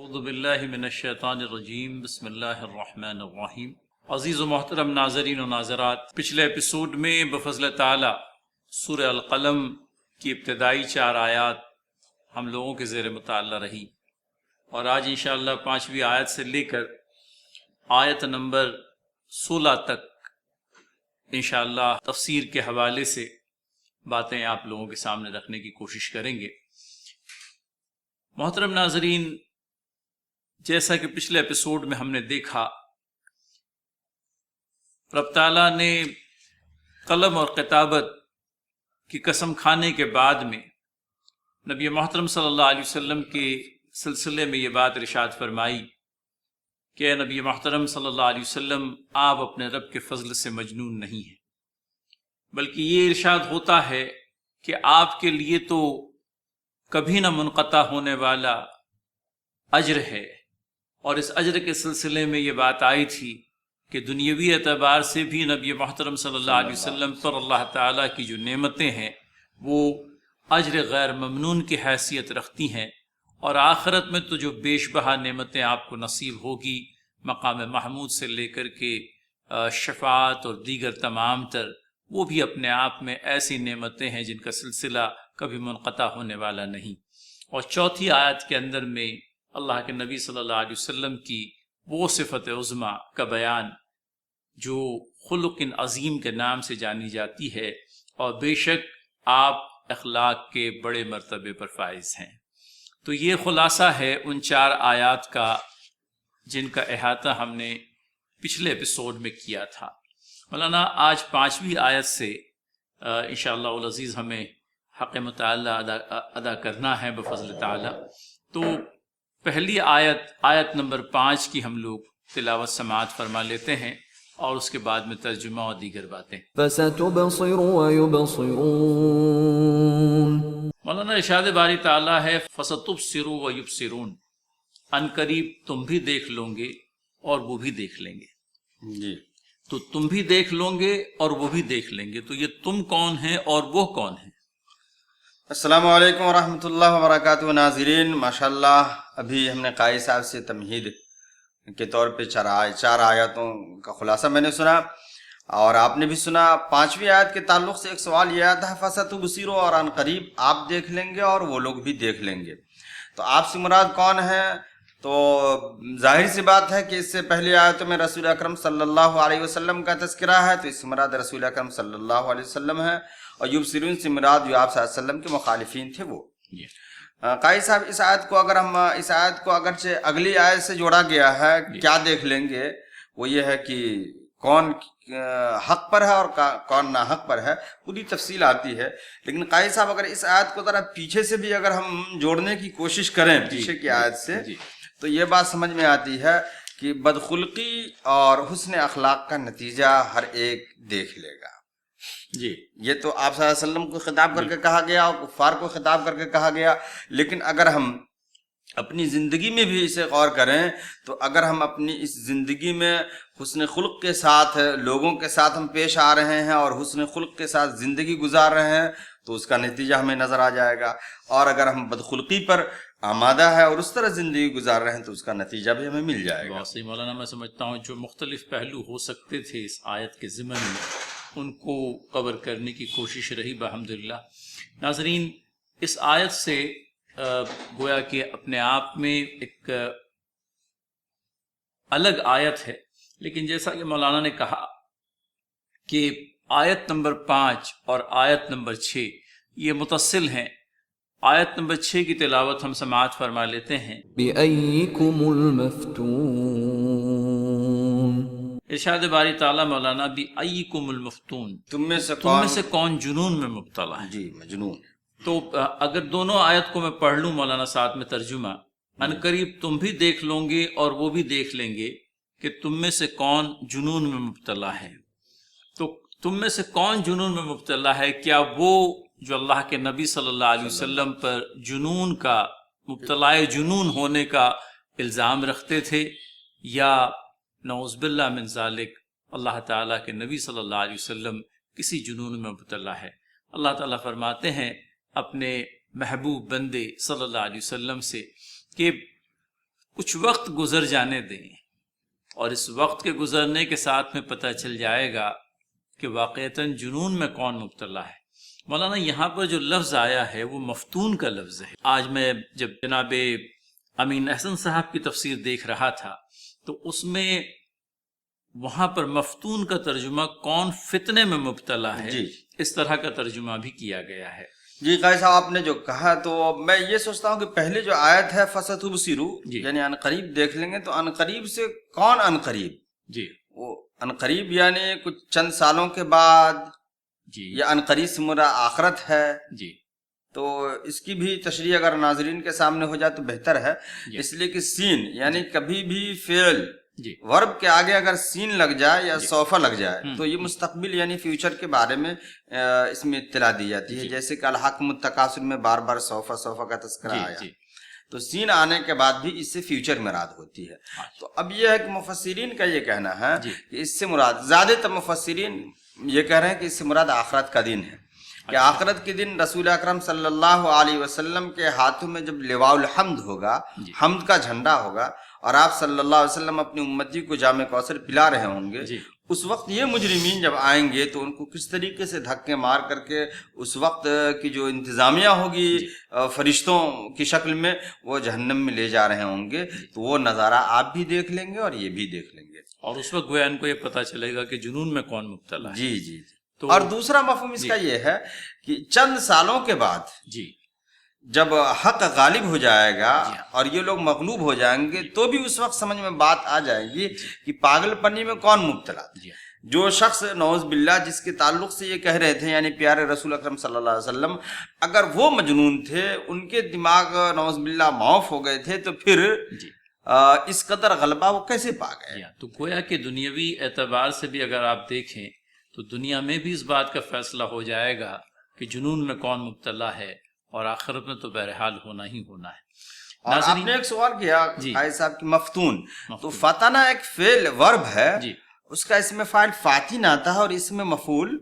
اعوذ باللہ من الشیطان الرجیم بسم اللہ الرحمن الرحیم۔ عزیز و محترم ناظرین و ناظرات، پچھلے ایپیسوڈ میں بفضل تعالی سورہ القلم کی ابتدائی 4 آیات ہم لوگوں کے زیر مطالعہ رہی، اور آج انشاءاللہ 5ویں آیت سے لے کر آیت نمبر 16 تک انشاءاللہ تفسیر کے حوالے سے باتیں آپ لوگوں کے سامنے رکھنے کی کوشش کریں گے۔ محترم ناظرین، جیسا کہ پچھلے ایپیسوڈ میں ہم نے دیکھا، رب تعالیٰ نے قلم اور کتابت کی قسم کھانے کے بعد میں نبی محترم صلی اللہ علیہ وسلم کے سلسلے میں یہ بات ارشاد فرمائی کہ اے نبی محترم صلی اللہ علیہ وسلم، آپ اپنے رب کے فضل سے مجنون نہیں ہیں، بلکہ یہ ارشاد ہوتا ہے کہ آپ کے لیے تو کبھی نہ منقطع ہونے والا اجر ہے، اور اس اجر کے سلسلے میں یہ بات آئی تھی کہ دنیاوی اعتبار سے بھی نبی محترم صلی اللہ علیہ وسلم پر اللہ تعالیٰ کی جو نعمتیں ہیں وہ اجر غیر ممنون کی حیثیت رکھتی ہیں، اور آخرت میں تو جو بیش بہا نعمتیں آپ کو نصیب ہوگی، مقام محمود سے لے کر کے شفاعت اور دیگر تمام تر، وہ بھی اپنے آپ میں ایسی نعمتیں ہیں جن کا سلسلہ کبھی منقطع ہونے والا نہیں۔ اور 4 آیت کے اندر میں اللہ کے نبی صلی اللہ علیہ وسلم کی وہ صفت عظمیٰ کا بیان جو خلق عظیم کے نام سے جانی جاتی ہے، اور بے شک آپ اخلاق کے بڑے مرتبے پر فائز ہیں۔ تو یہ خلاصہ ہے ان 4 آیات کا جن کا احاطہ ہم نے پچھلے ایپیسوڈ میں کیا تھا۔ مولانا آج 5ویں آیت سے انشاءاللہ العزیز ہمیں حق متعلہ ادا کرنا ہے بفضل تعالی۔ تو پہلی آیت نمبر 5 کی ہم لوگ تلاوت سماعت فرما لیتے ہیں، اور اس کے بعد میں ترجمہ اور دیگر باتیں۔ فَسَتُبْصِرُ وَيُبْصِرُونَ۔ مولانا ارشاد باری تعالیٰ ہے فَسَتُبْصِرُ وَيُبْصِرُونَ، ان قریب تم بھی دیکھ لو گے اور وہ بھی دیکھ لیں گے۔ جی، تو تم بھی دیکھ لو گے اور وہ بھی دیکھ لیں گے، تو یہ تم کون ہیں اور وہ کون ہیں؟ السلام علیکم ورحمۃ اللہ وبرکاتہ۔ ناظرین، ماشاءاللہ ابھی ہم نے قاری صاحب سے تمہید کے طور پہ 4 آیاتوں کا خلاصہ میں نے سنا، اور آپ نے بھی سنا۔ 5ویں آیت کے تعلق سے ایک سوال یہ آیا تھا فَسَتُبْصِرُ، اور ان قریب آپ دیکھ لیں گے اور وہ لوگ بھی دیکھ لیں گے۔ تو آپ سے مراد کون ہے؟ تو ظاہر سی بات ہے کہ اس سے پہلی آیتوں میں رسول اکرم صلی اللہ علیہ وسلم کا تذکرہ ہے، تو اس سے مراد رسول اکرم صلی اللہ علیہ وسلم ہے، اور یبصرون سے مراد جو آپ صلی اللہ علیہ وسلم کے مخالفین تھے وہ۔ قاری صاحب، اس آیت کو اگرچہ اگلی آیت سے جوڑا گیا ہے، کیا دیکھ لیں گے، وہ یہ ہے کہ کون حق پر ہے اور کون ناحق پر ہے، پوری تفصیل آتی ہے۔ لیکن قاری صاحب، اگر اس آیت کو ذرا پیچھے سے بھی اگر ہم جوڑنے کی کوشش کریں پیچھے کی آیت سے، تو یہ بات سمجھ میں آتی ہے کہ بدخلقی اور حسن اخلاق کا نتیجہ ہر ایک دیکھ لے گا۔ جی، یہ تو آپ صلی اللہ علیہ وسلم کو خطاب کر کے کہا گیا اور کفار کو خطاب کر کے کہا گیا، لیکن اگر ہم اپنی زندگی میں بھی اسے غور کریں تو اگر ہم اپنی اس زندگی میں حسن خلق کے ساتھ لوگوں کے ساتھ ہم پیش آ رہے ہیں اور حسن خلق کے ساتھ زندگی گزار رہے ہیں تو اس کا نتیجہ ہمیں نظر آ جائے گا، اور اگر ہم بدخلقی پر آمادہ ہے اور اس طرح زندگی گزار رہے ہیں تو اس کا نتیجہ بھی ہمیں مل جائے گا۔ بہت صحیح مولانا، میں سمجھتا ہوں جو مختلف پہلو ہو سکتے تھے اس آیت کے ضمن میں، ان کو کور کرنے کی کوشش رہی بحمدللہ۔ ناظرین، اس آیت سے گویا کہ اپنے آپ میں ایک الگ آیت ہے، لیکن جیسا کہ مولانا نے کہا کہ آیت نمبر 5 اور آیت نمبر 6 یہ متصل ہیں۔ آیت نمبر 6 کی تلاوت ہم سماعت فرما لیتے ہیں۔ بِأَيِّكُمُ الْمَفْتُونُ۔ ارشاد باری تعالیٰ مولانا بِأَيِّكُمُ الْمَفْتُونُ، تم میں سے کون جنون میں مبتلا ہے؟ جی، مجنون۔ تو اگر دونوں آیت کو میں پڑھ لوں مولانا ساتھ میں ترجمہ، ان قریب تم بھی دیکھ لو گے اور وہ بھی دیکھ لیں گے کہ تم میں سے کون جنون میں مبتلا ہے۔ تو تم میں سے کون جنون میں مبتلا ہے؟ کیا وہ جو اللہ کے نبی صلی اللہ علیہ وسلم پر جنون کا، مبتلا جنون ہونے کا الزام رکھتے تھے، یا نعوذ باللہ من ذالک اللہ تعالیٰ کے نبی صلی اللہ علیہ وسلم کسی جنون میں مبتلا ہے؟ اللہ تعالیٰ فرماتے ہیں اپنے محبوب بندے صلی اللہ علیہ وسلم سے کہ کچھ وقت گزر جانے دیں، اور اس وقت کے گزرنے کے ساتھ میں پتہ چل جائے گا کہ واقعتاً جنون میں کون مبتلا ہے۔ مولانا یہاں پر جو لفظ آیا ہے وہ مفتون کا لفظ ہے۔ آج میں جب جناب امین احسن صاحب کی تفسیر دیکھ رہا تھا تو اس میں وہاں پر مفتون کا ترجمہ کون فتنے میں مبتلا ہے، جی اس طرح کا ترجمہ بھی کیا گیا ہے۔ جی قاری صاحب آپ نے جو کہا تو میں یہ سوچتا ہوں کہ پہلے جو آیت ہے فَسَتُبْصِرُوا، جی یعنی عنقریب دیکھ لیں گے، تو عنقریب سے کون عنقریب؟ جی وہ عنقریب یعنی کچھ چند سالوں کے بعد، جی یا عنقریب سے مراد آخرت ہے؟ جی تو اس کی بھی تشریح اگر ناظرین کے سامنے ہو جائے تو بہتر ہے، جی اس لیے کہ سین یعنی کبھی بھی فعل جی ورب کے آگے اگر سین لگ جائے یا جی سوفہ لگ جائے تو یہ مستقبل یعنی فیوچر کے بارے میں اس میں اطلاع دی جاتی ہے، جی جیسے کہ الحاکم التکاثر میں بار بار سوفہ کا تذکرہ جی آیا، جی تو سین آنے کے بعد بھی اس سے فیوچر مراد ہوتی ہے۔ تو اب یہ ہے کہ مفسرین کا یہ کہنا ہے جی کہ اس سے مراد، زیادہ تر مفسرین یہ کہہ رہے ہیں کہ اس سے مراد آخرت کا دن ہے، کہ آخرت کے دن رسول اکرم صلی اللہ علیہ وسلم کے ہاتھوں میں جب لواء الحمد ہوگا، جی حمد کا جھنڈا ہوگا، اور آپ صلی اللہ علیہ وسلم اپنی امتی کو جام کوثر پلا رہے ہوں گے، جی اس وقت یہ مجرمین جب آئیں گے تو ان کو کس طریقے سے دھکے مار کر کے اس وقت کی جو انتظامیہ ہوگی فرشتوں کی شکل میں وہ جہنم میں لے جا رہے ہوں گے، تو وہ نظارہ آپ بھی دیکھ لیں گے اور یہ بھی دیکھ لیں گے، اور اس وقت گویا ان کو یہ پتہ چلے گا کہ جنون میں کون مبتلا ہے۔ جی جی جی۔ تو اور دوسرا مفہوم اس کا یہ ہے کہ چند سالوں کے بعد جی جب حق غالب ہو جائے گا جی ہاں۔ اور یہ لوگ مغلوب ہو جائیں گے تو بھی اس وقت سمجھ میں بات آ جائے گی کہ پاگل پنی میں کون مبتلا تھا۔ جی جو شخص نعوذ باللہ جس کے تعلق سے یہ کہہ رہے تھے، یعنی پیارے رسول اکرم صلی اللہ علیہ وسلم، اگر وہ مجنون تھے، ان کے دماغ نعوذ باللہ معاف ہو گئے تھے، تو پھر جی اس قدر غلبہ وہ کیسے پا گئے؟ جی ہاں، تو گویا کہ دنیاوی اعتبار سے بھی اگر آپ دیکھیں تو دنیا میں بھی اس بات کا فیصلہ ہو جائے گا کہ جنون میں کون مبتلا ہے، اور آخرت میں تو بہرحال ہونا ہی ہونا ہے۔ اور آپ نے ایک سوال کیا جی قائد صاحب کی مفتون، تو مفتون۔ فتنہ ایک فعل ورب ہے، جی اس کا اس میں فاعل فاتن آتا ہے اور اس میں مفعول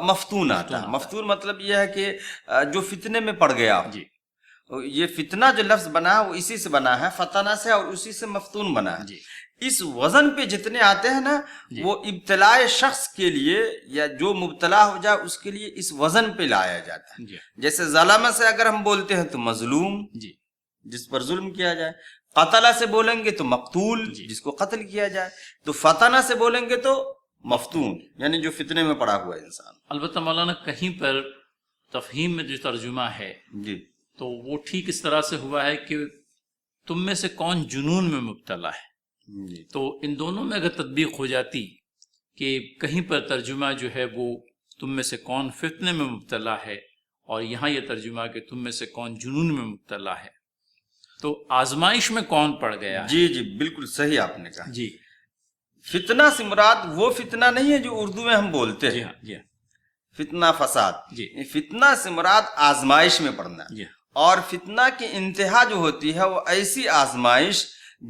مفتون آتا ہے۔ مفتون مطلب یہ ہے کہ جو فتنے میں پڑ گیا، جی یہ فتنہ جو لفظ بنا ہے وہ اسی سے بنا ہے، فتنہ سے، اور اسی سے مفتون بنا ہے۔ جی اس وزن پہ جتنے آتے ہیں نا، جی وہ ابتلاء شخص کے لیے یا جو مبتلا ہو جائے اس کے لیے اس وزن پہ لایا جاتا ہے۔ جی جیسے ظلم سے اگر ہم بولتے ہیں تو مظلوم، جی جس پر ظلم کیا جائے، قتل سے بولیں گے تو مقتول، جی جس کو قتل کیا جائے، تو فتنہ سے بولیں گے تو مفتون، یعنی جو فتنے میں پڑا ہوا ہے انسان۔ البتہ مولانا کہیں پر تفہیم میں جو ترجمہ ہے جی تو وہ ٹھیک اس طرح سے ہوا ہے کہ تم میں سے کون جنون میں مبتلا ہے، جی تو ان دونوں میں اگر تطبیق ہو جاتی کہ کہیں پر ترجمہ جو ہے وہ تم میں سے کون فتنے میں مبتلا ہے، اور یہاں یہ ترجمہ کہ تم میں سے کون جنون میں مبتلا ہے، تو آزمائش میں کون پڑ گیا ہے؟ جی جی بالکل صحیح آپ نے کہا۔ جی فتنہ سے مراد وہ فتنہ نہیں ہے جو اردو میں ہم بولتے جی ہیں، ہاں جی ہاں فتنہ فساد۔ جی فتنہ سے مراد آزمائش میں پڑنا ہے، جی ہاں اور فتنہ کی انتہا جو ہوتی ہے وہ ایسی آزمائش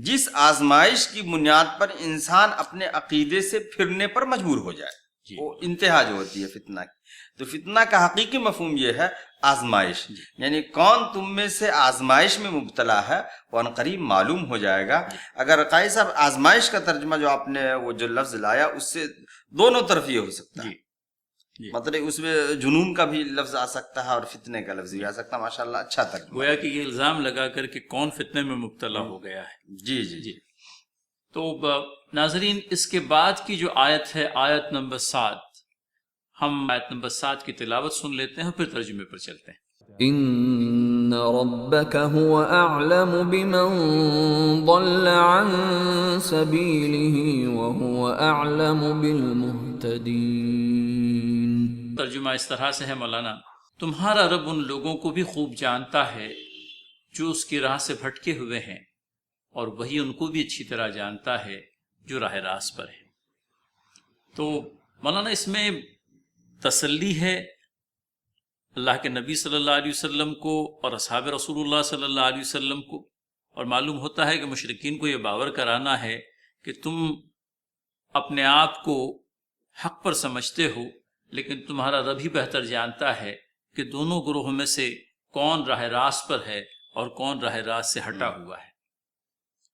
جس آزمائش کی بنیاد پر انسان اپنے عقیدے سے پھرنے پر مجبور ہو جائے، جی وہ انتہا جو ہوتی ہے فتنہ کی۔ تو فتنہ کا حقیقی مفہوم یہ ہے آزمائش، یعنی کون تم میں سے آزمائش میں مبتلا ہے وہ عنقریب معلوم ہو جائے گا۔ اگر قائد صاحب آزمائش کا ترجمہ جو آپ نے وہ جو لفظ لایا اس سے دونوں طرف یہ ہو سکتا ہے، جی جی مطلب اس میں جنون کا بھی لفظ آ سکتا ہے اور فتنے کا لفظ بھی آ سکتا ہے۔ ماشاءاللہ اچھا ترجمہ۔ گویا کہ یہ الزام لگا کر کہ کون فتنے میں مبتلا ہو گیا ہے۔ جی جی جی تو ناظرین اس کے بعد کی جو آیت ہے، آیت نمبر 7، ہم آیت نمبر 7 کی تلاوت سن لیتے ہیں، پھر ترجمے پر چلتے ہیں۔ إن ربك هو أعلم بمن ضل عن سبيله وهو أعلم بالمهتدين۔ ترجمہ اس طرح سے ہے مولانا، تمہارا رب ان لوگوں کو بھی خوب جانتا ہے جو اس کی راہ سے بھٹکے ہوئے ہیں، اور وہی ان کو بھی اچھی طرح جانتا ہے جو راہ راست پر ہے۔ تو مولانا اس میں تسلی ہے اللہ کے نبی صلی اللہ علیہ وسلم کو اور اصحاب رسول اللہ صلی اللہ علیہ وسلم کو، اور معلوم ہوتا ہے کہ مشرکین کو یہ باور کرانا ہے کہ تم اپنے آپ کو حق پر سمجھتے ہو، لیکن تمہارا رب ہی بہتر جانتا ہے کہ دونوں گروہوں میں سے کون راہ راست پر ہے اور کون راہ راست سے ہٹا ہوا ہے۔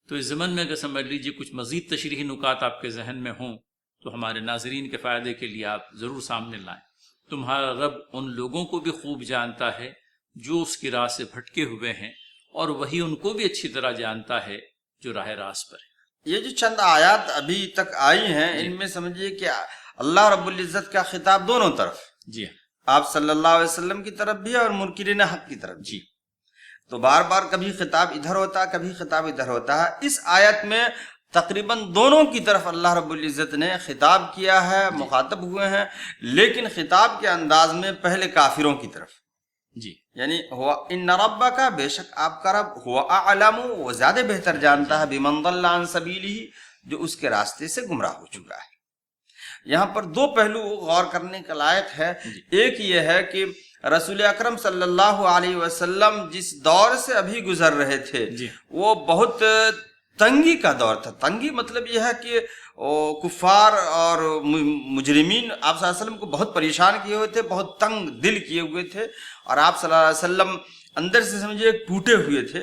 تو اس ضمن میں اگر سمجھ لیجیے کچھ مزید تشریحی نکات آپ کے ذہن میں ہوں تو ہمارے ناظرین کے فائدے کے لیے آپ ضرور سامنے لائیں. تمہارا رب ان لوگوں کو بھی خوب جانتا ہے جو اس کی راہ سے بھٹکے ہوئے ہیں، اور وہی ان کو بھی اچھی طرح جانتا ہے جو راہ راست پر ہے. یہ جو چند آیات ابھی تک آئی ہیں ان میں سمجھیے کہ اللہ رب العزت کا خطاب دونوں طرف، جی ہاں، آپ صلی اللہ علیہ وسلم کی طرف بھی اور منکرین حق کی طرف. جی تو بار بار کبھی خطاب ادھر ہوتا ہے، کبھی خطاب ادھر ہوتا ہے. اس آیت میں تقریباً دونوں کی طرف اللہ رب العزت نے خطاب کیا ہے، مخاطب ہوئے ہیں، لیکن خطاب کے انداز میں پہلے کافروں کی طرف. جی یعنی ہوا ان ربک، بے شک آپ کا رب، ہوا اعلم، وہ زیادہ بہتر جانتا ہے، بمن ضل عن سبیلہ، جو اس کے راستے سے گمراہ ہو چکا ہے. یہاں پر دو پہلو غور کرنے کا لائق ہے. ایک یہ ہے کہ رسول اکرم صلی اللہ علیہ وسلم جس دور سے ابھی گزر رہے تھے وہ بہت تنگی کا دور تھا. تنگی مطلب یہ ہے کہ کفار اور مجرمین آپ صلی اللہ علیہ وسلم کو بہت پریشان کیے ہوئے تھے، بہت تنگ دل کیے ہوئے تھے، اور آپ صلی اللہ علیہ وسلم اندر سے سمجھے ٹوٹے ہوئے تھے.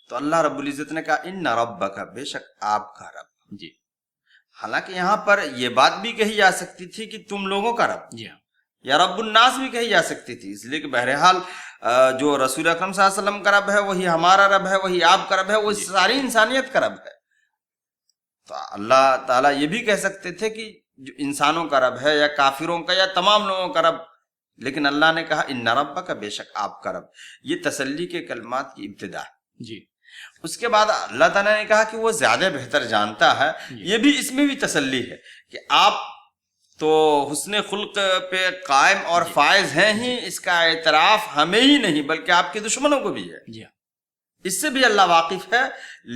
تو اللہ رب العزت نے کہا ان ربک، بے شک آپ کا رب. جی حالانکہ یہاں پر یہ بات بھی کہی جا سکتی تھی کہ تم لوگوں کا رب، جی ہاں، یا رب الناس بھی کہی جا سکتی تھی، اس لیے کہ بہرحال جو رسول اکرم صلی اللہ علیہ وسلم کا رب ہے وہی ہمارا رب ہے، وہی آپ کا رب ہے، وہ ساری انسانیت کا رب ہے. تو اللہ تعالیٰ یہ بھی کہہ سکتے تھے کہ جو انسانوں کا رب ہے یا کافروں کا یا تمام لوگوں کا رب، لیکن اللہ نے کہا ان ربک، بے شک آپ کا رب. یہ تسلی کے کلمات کی ابتدا ہے. جی اس کے بعد اللہ تعالیٰ نے کہا کہ وہ زیادہ بہتر جانتا ہے. یہ بھی اس میں بھی تسلی ہے کہ آپ تو حسن خلق پہ قائم اور فائز ہیں ہی، اس کا اعتراف ہمیں ہی نہیں بلکہ آپ کے دشمنوں کو بھی ہے. جی اس سے بھی اللہ واقف ہے.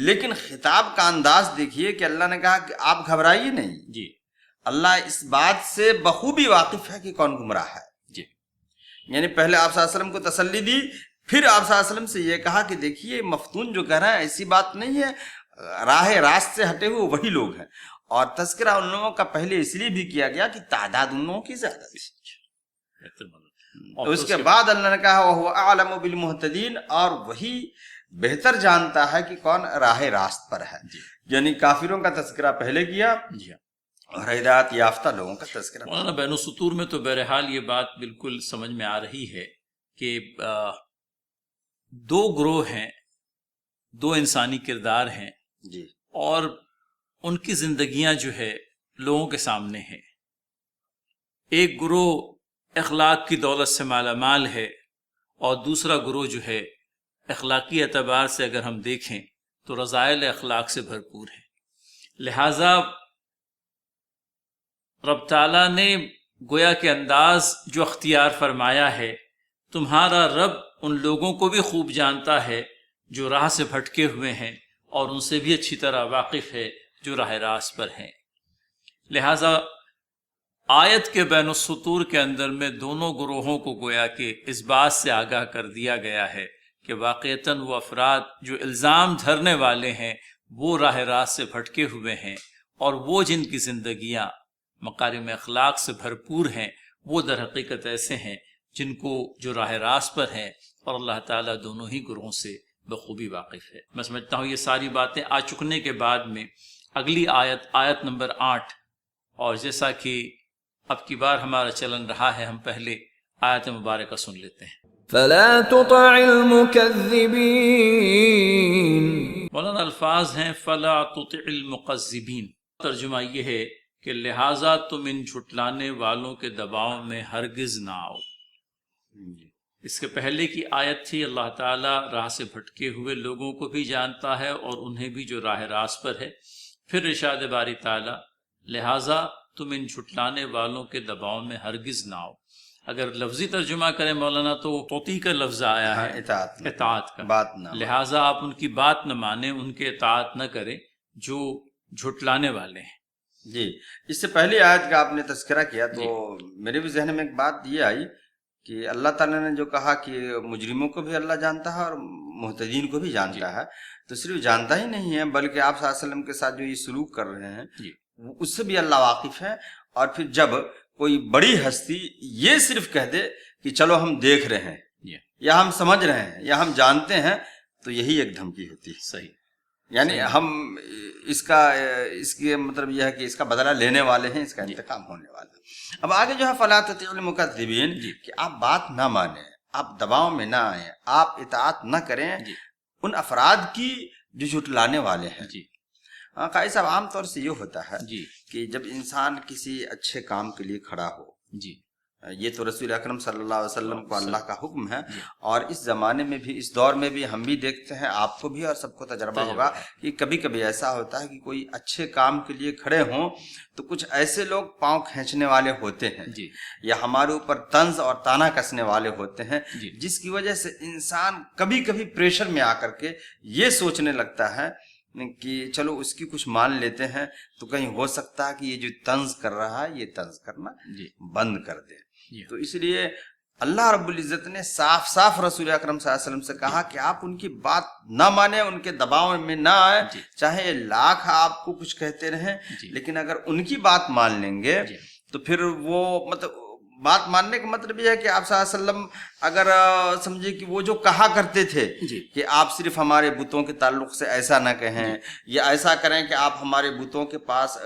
لیکن خطاب کا انداز دیکھیے کہ اللہ نے کہا کہ آپ گھبرائیے نہیں. جی اللہ اس بات سے بخوبی واقف ہے کہ کون گمراہ ہے. جی یعنی پہلے آپ صلی اللہ علیہ وسلم کو تسلی دی، پھر آپ صلی اللہ علیہ وسلم سے یہ کہا کہ دیکھیے مفتون جو کہہ رہا ہے ایسی بات نہیں ہے، راہ راست سے ہٹے ہوئے وہی لوگ ہیں. اور تذکرہ ان لوگوں کا پہلے اس لیے بھی کیا گیا کہ تعداد ان لوگوں کی زیادہ تھی. اس کے بعد اللہ نے کہا وَهُوَ أَعْلَمُ بِالْمُهْتَدِينَ، اور وہی بہتر جانتا ہے کہ کون راہ راست پر ہے. یعنی کافروں کا تذکرہ پہلے کیا اور ہدایت یافتہ لوگوں کا تذکرہ. مولانا بین السطور میں تو بہرحال یہ بات بالکل سمجھ میں آ رہی ہے کہ دو گروہ ہیں، دو انسانی کردار ہیں، جی، اور ان کی زندگیاں جو ہے لوگوں کے سامنے ہیں. ایک گروہ اخلاق کی دولت سے مالا مال ہے، اور دوسرا گروہ جو ہے اخلاقی اعتبار سے اگر ہم دیکھیں تو رذائل اخلاق سے بھرپور ہے. لہٰذا رب تعالیٰ نے گویا کے انداز جو اختیار فرمایا ہے، تمہارا رب ان لوگوں کو بھی خوب جانتا ہے جو راہ سے بھٹکے ہوئے ہیں، اور ان سے بھی اچھی طرح واقف ہے جو راہ راست پر ہیں. لہٰذا آیت کے بین السطور کے اندر میں دونوں گروہوں کو گویا کہ اس بات سے آگاہ کر دیا گیا ہے کہ واقعتاً وہ افراد جو الزام دھرنے والے ہیں وہ راہ راست سے بھٹکے ہوئے ہیں، اور وہ جن کی زندگیاں مکارم اخلاق سے بھرپور ہیں وہ در حقیقت ایسے ہیں جن کو جو راہ راست پر ہیں، اور اللہ تعالیٰ دونوں ہی گروہوں سے بخوبی واقف ہے. میں سمجھتا ہوں یہ ساری باتیں آ چکنے کے بعد میں اگلی آیت نمبر 8، اور جیسا کہ اب کی بار ہمارا چلن رہا ہے، ہم پہلے آیت مبارکہ سن لیتے ہیں. فلا تطع المكذبين. مولانا الفاظ ہیں فلا تطع المکذبین، ترجمہ یہ ہے کہ لہٰذا تم ان جھٹلانے والوں کے دباؤ میں ہرگز نہ آؤ. اس کے پہلے کی آیت تھی اللہ تعالیٰ راہ سے بھٹکے ہوئے لوگوں کو بھی جانتا ہے اور انہیں بھی جو راہ راست پر ہے. پھر ارشاد باری تعالیٰ لہٰذا تم ان جھٹلانے والوں کے دباؤ میں ہرگز نہ آؤ. اگر لفظی ترجمہ کریں مولانا تو توطیع کا لفظ آیا ہے، اطاعت کا، بات نہ، لہٰذا آپ ان کی بات نہ مانیں، ان کے اطاعت نہ کریں جو جھٹلانے والے ہیں. جی، اس سے پہلی آیت کا آپ نے تذکرہ کیا تو میرے بھی ذہن میں ایک بات یہ آئی کہ اللہ تعالیٰ نے جو کہا کہ مجرموں کو بھی اللہ جانتا ہے اور محتدین کو بھی جانتا ہے، تو صرف جانتا ہی نہیں ہے بلکہ آپ صلی اللہ علیہ وسلم کے ساتھ جو یہ سلوک کر رہے ہیں اس سے بھی اللہ واقف ہے. اور پھر جب کوئی بڑی ہستی یہ صرف کہہ دے کہ چلو ہم دیکھ رہے ہیں یا ہم سمجھ رہے ہیں یا ہم جانتے ہیں، تو یہی ایک دھمکی ہوتی ہے. صحیح. یعنی ہم اس کی مطلب یہ ہے کہ اس کا بدلہ لینے والے ہیں، اس کا انتقام ہونے والا ہے۔ اب آگے جو ہے فلا تطیعوا المکذبین، کہ آپ بات نہ مانیں، آپ دباؤ میں نہ آئیں، آپ اطاعت نہ کریں ان افراد کی جو جھٹلانے والے ہیں۔ قاری صاحب عام طور سے یہ ہوتا ہے کہ جب انسان کسی اچھے کام کے لیے کھڑا ہو، یہ تو رسول اکرم صلی اللہ علیہ وسلم کو اللہ کا حکم ہے، اور اس زمانے میں بھی، اس دور میں بھی ہم بھی دیکھتے ہیں، آپ کو بھی اور سب کو تجربہ ہوگا کہ کبھی کبھی ایسا ہوتا ہے کہ کوئی اچھے کام کے لیے کھڑے ہوں تو کچھ ایسے لوگ پاؤں کھینچنے والے ہوتے ہیں یا ہمارے اوپر طنز اور تانا کسنے والے ہوتے ہیں، جس کی وجہ سے انسان کبھی کبھی پریشر میں آ کر کے یہ سوچنے لگتا ہے کہ چلو اس کی کچھ مان لیتے ہیں تو کہیں ہو سکتا ہے کہ یہ جو طنز کر رہا ہے یہ طنز کرنا بند کر دے۔ تو اس لیے اللہ رب العزت نے صاف صاف رسول اکرم صلی اللہ علیہ وسلم سے کہا کہ آپ ان کی بات نہ مانیں، ان کے دباؤ میں نہ آئے، چاہے لاکھ آپ کو کچھ کہتے رہیں، لیکن اگر ان کی بات مان لیں گے تو پھر وہ مطلب بات ماننے کا مطلب یہ ہے کہ آپ صلی اللہ علیہ وسلم اگر سمجھے کہ وہ جو کہا کرتے تھے کہ آپ صرف ہمارے بتوں کے تعلق سے ایسا نہ کہیں یا ایسا کریں کہ آپ ہمارے بتوں کے پاس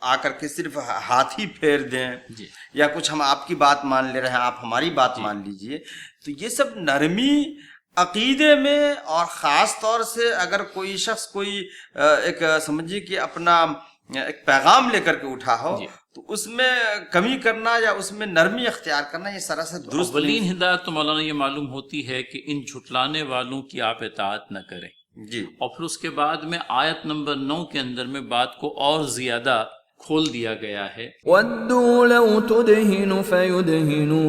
آ کر کے صرف ہاتھ ہی پھیر دیں یا کچھ ہم آپ کی بات مان لے رہے ہیں آپ ہماری بات مان لیجئے، تو یہ سب نرمی عقیدے میں، اور خاص طور سے اگر کوئی شخص کوئی ایک سمجھیے کہ اپنا ایک پیغام لے کر کے اٹھا ہو تو اس میں کمی کرنا یا اس میں نرمی اختیار کرنا یہ سراسر درست نہیں۔ اولین ہدایت تو مولانا یہ معلوم ہوتی ہے کہ ان جھٹلانے والوں کی آپ اطاعت نہ کریں، اور پھر اس کے بعد میں آیت نمبر 9 کے اندر میں بات کو اور زیادہ کھول دیا گیا ہے۔ وَدُّوا لَوْ تُدْهِنُ فَيُدْهِنُونَ،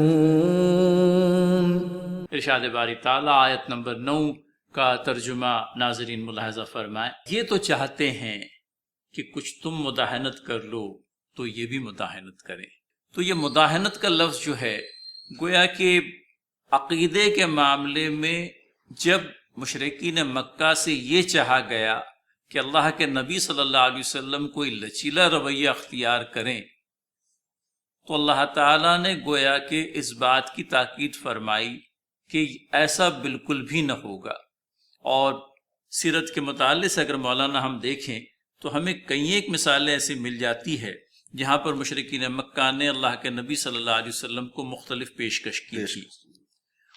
ارشاد باری تعالیٰ آیت نمبر 9 کا ترجمہ ناظرین ملاحظہ فرمائیں۔ یہ تو چاہتے ہیں کہ کچھ تم مداہنت کر لو تو یہ بھی مداہنت کریں۔ تو یہ مداہنت کا لفظ جو ہے گویا کہ عقیدے کے معاملے میں جب مشرکین مکہ سے یہ چاہا گیا کہ اللہ کے نبی صلی اللہ علیہ وسلم کوئی لچیلا رویہ اختیار کریں تو اللہ تعالیٰ نے گویا کہ اس بات کی تاکید فرمائی کہ ایسا بالکل بھی نہ ہوگا۔ اور سیرت کے مطالعے سے اگر مولانا ہم دیکھیں تو ہمیں کئی ایک مثالیں ایسی مل جاتی ہے جہاں پر مشرکین مکہ نے اللہ کے نبی صلی اللہ علیہ وسلم کو مختلف پیشکش کی تھی،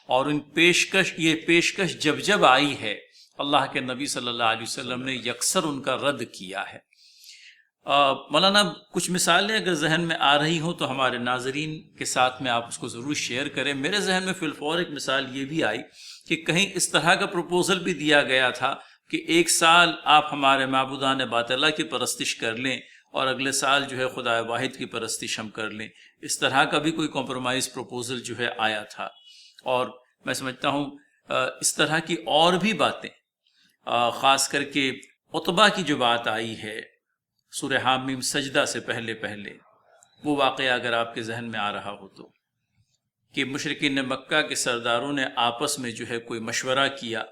اور ان یہ پیشکش جب جب آئی ہے اللہ کے نبی صلی اللہ علیہ وسلم نے یکسر ان کا رد کیا ہے۔ مولانا کچھ مثالیں اگر ذہن میں آ رہی ہوں تو ہمارے ناظرین کے ساتھ میں آپ اس کو ضرور شیئر کریں۔ میرے ذہن میں فی الفور ایک مثال یہ بھی آئی کہ کہیں اس طرح کا پروپوزل بھی دیا گیا تھا کہ 1 سال آپ ہمارے معبودان باطلہ کی پرستش کر لیں اور اگلے سال جو ہے خدا واحد کی پرستش ہم کر لیں۔ اس طرح کا بھی کوئی کمپرومائز پروپوزل جو ہے آیا تھا، اور میں سمجھتا ہوں اس طرح کی اور بھی باتیں، خاص کر کے عتبہ کی جو بات آئی ہے سورہ حامیم سجدہ سے پہلے وہ واقعہ اگر آپ کے ذہن میں آ رہا ہو تو، کہ مشرکین مکہ کے سرداروں نے آپس میں جو ہے کوئی مشورہ کیا،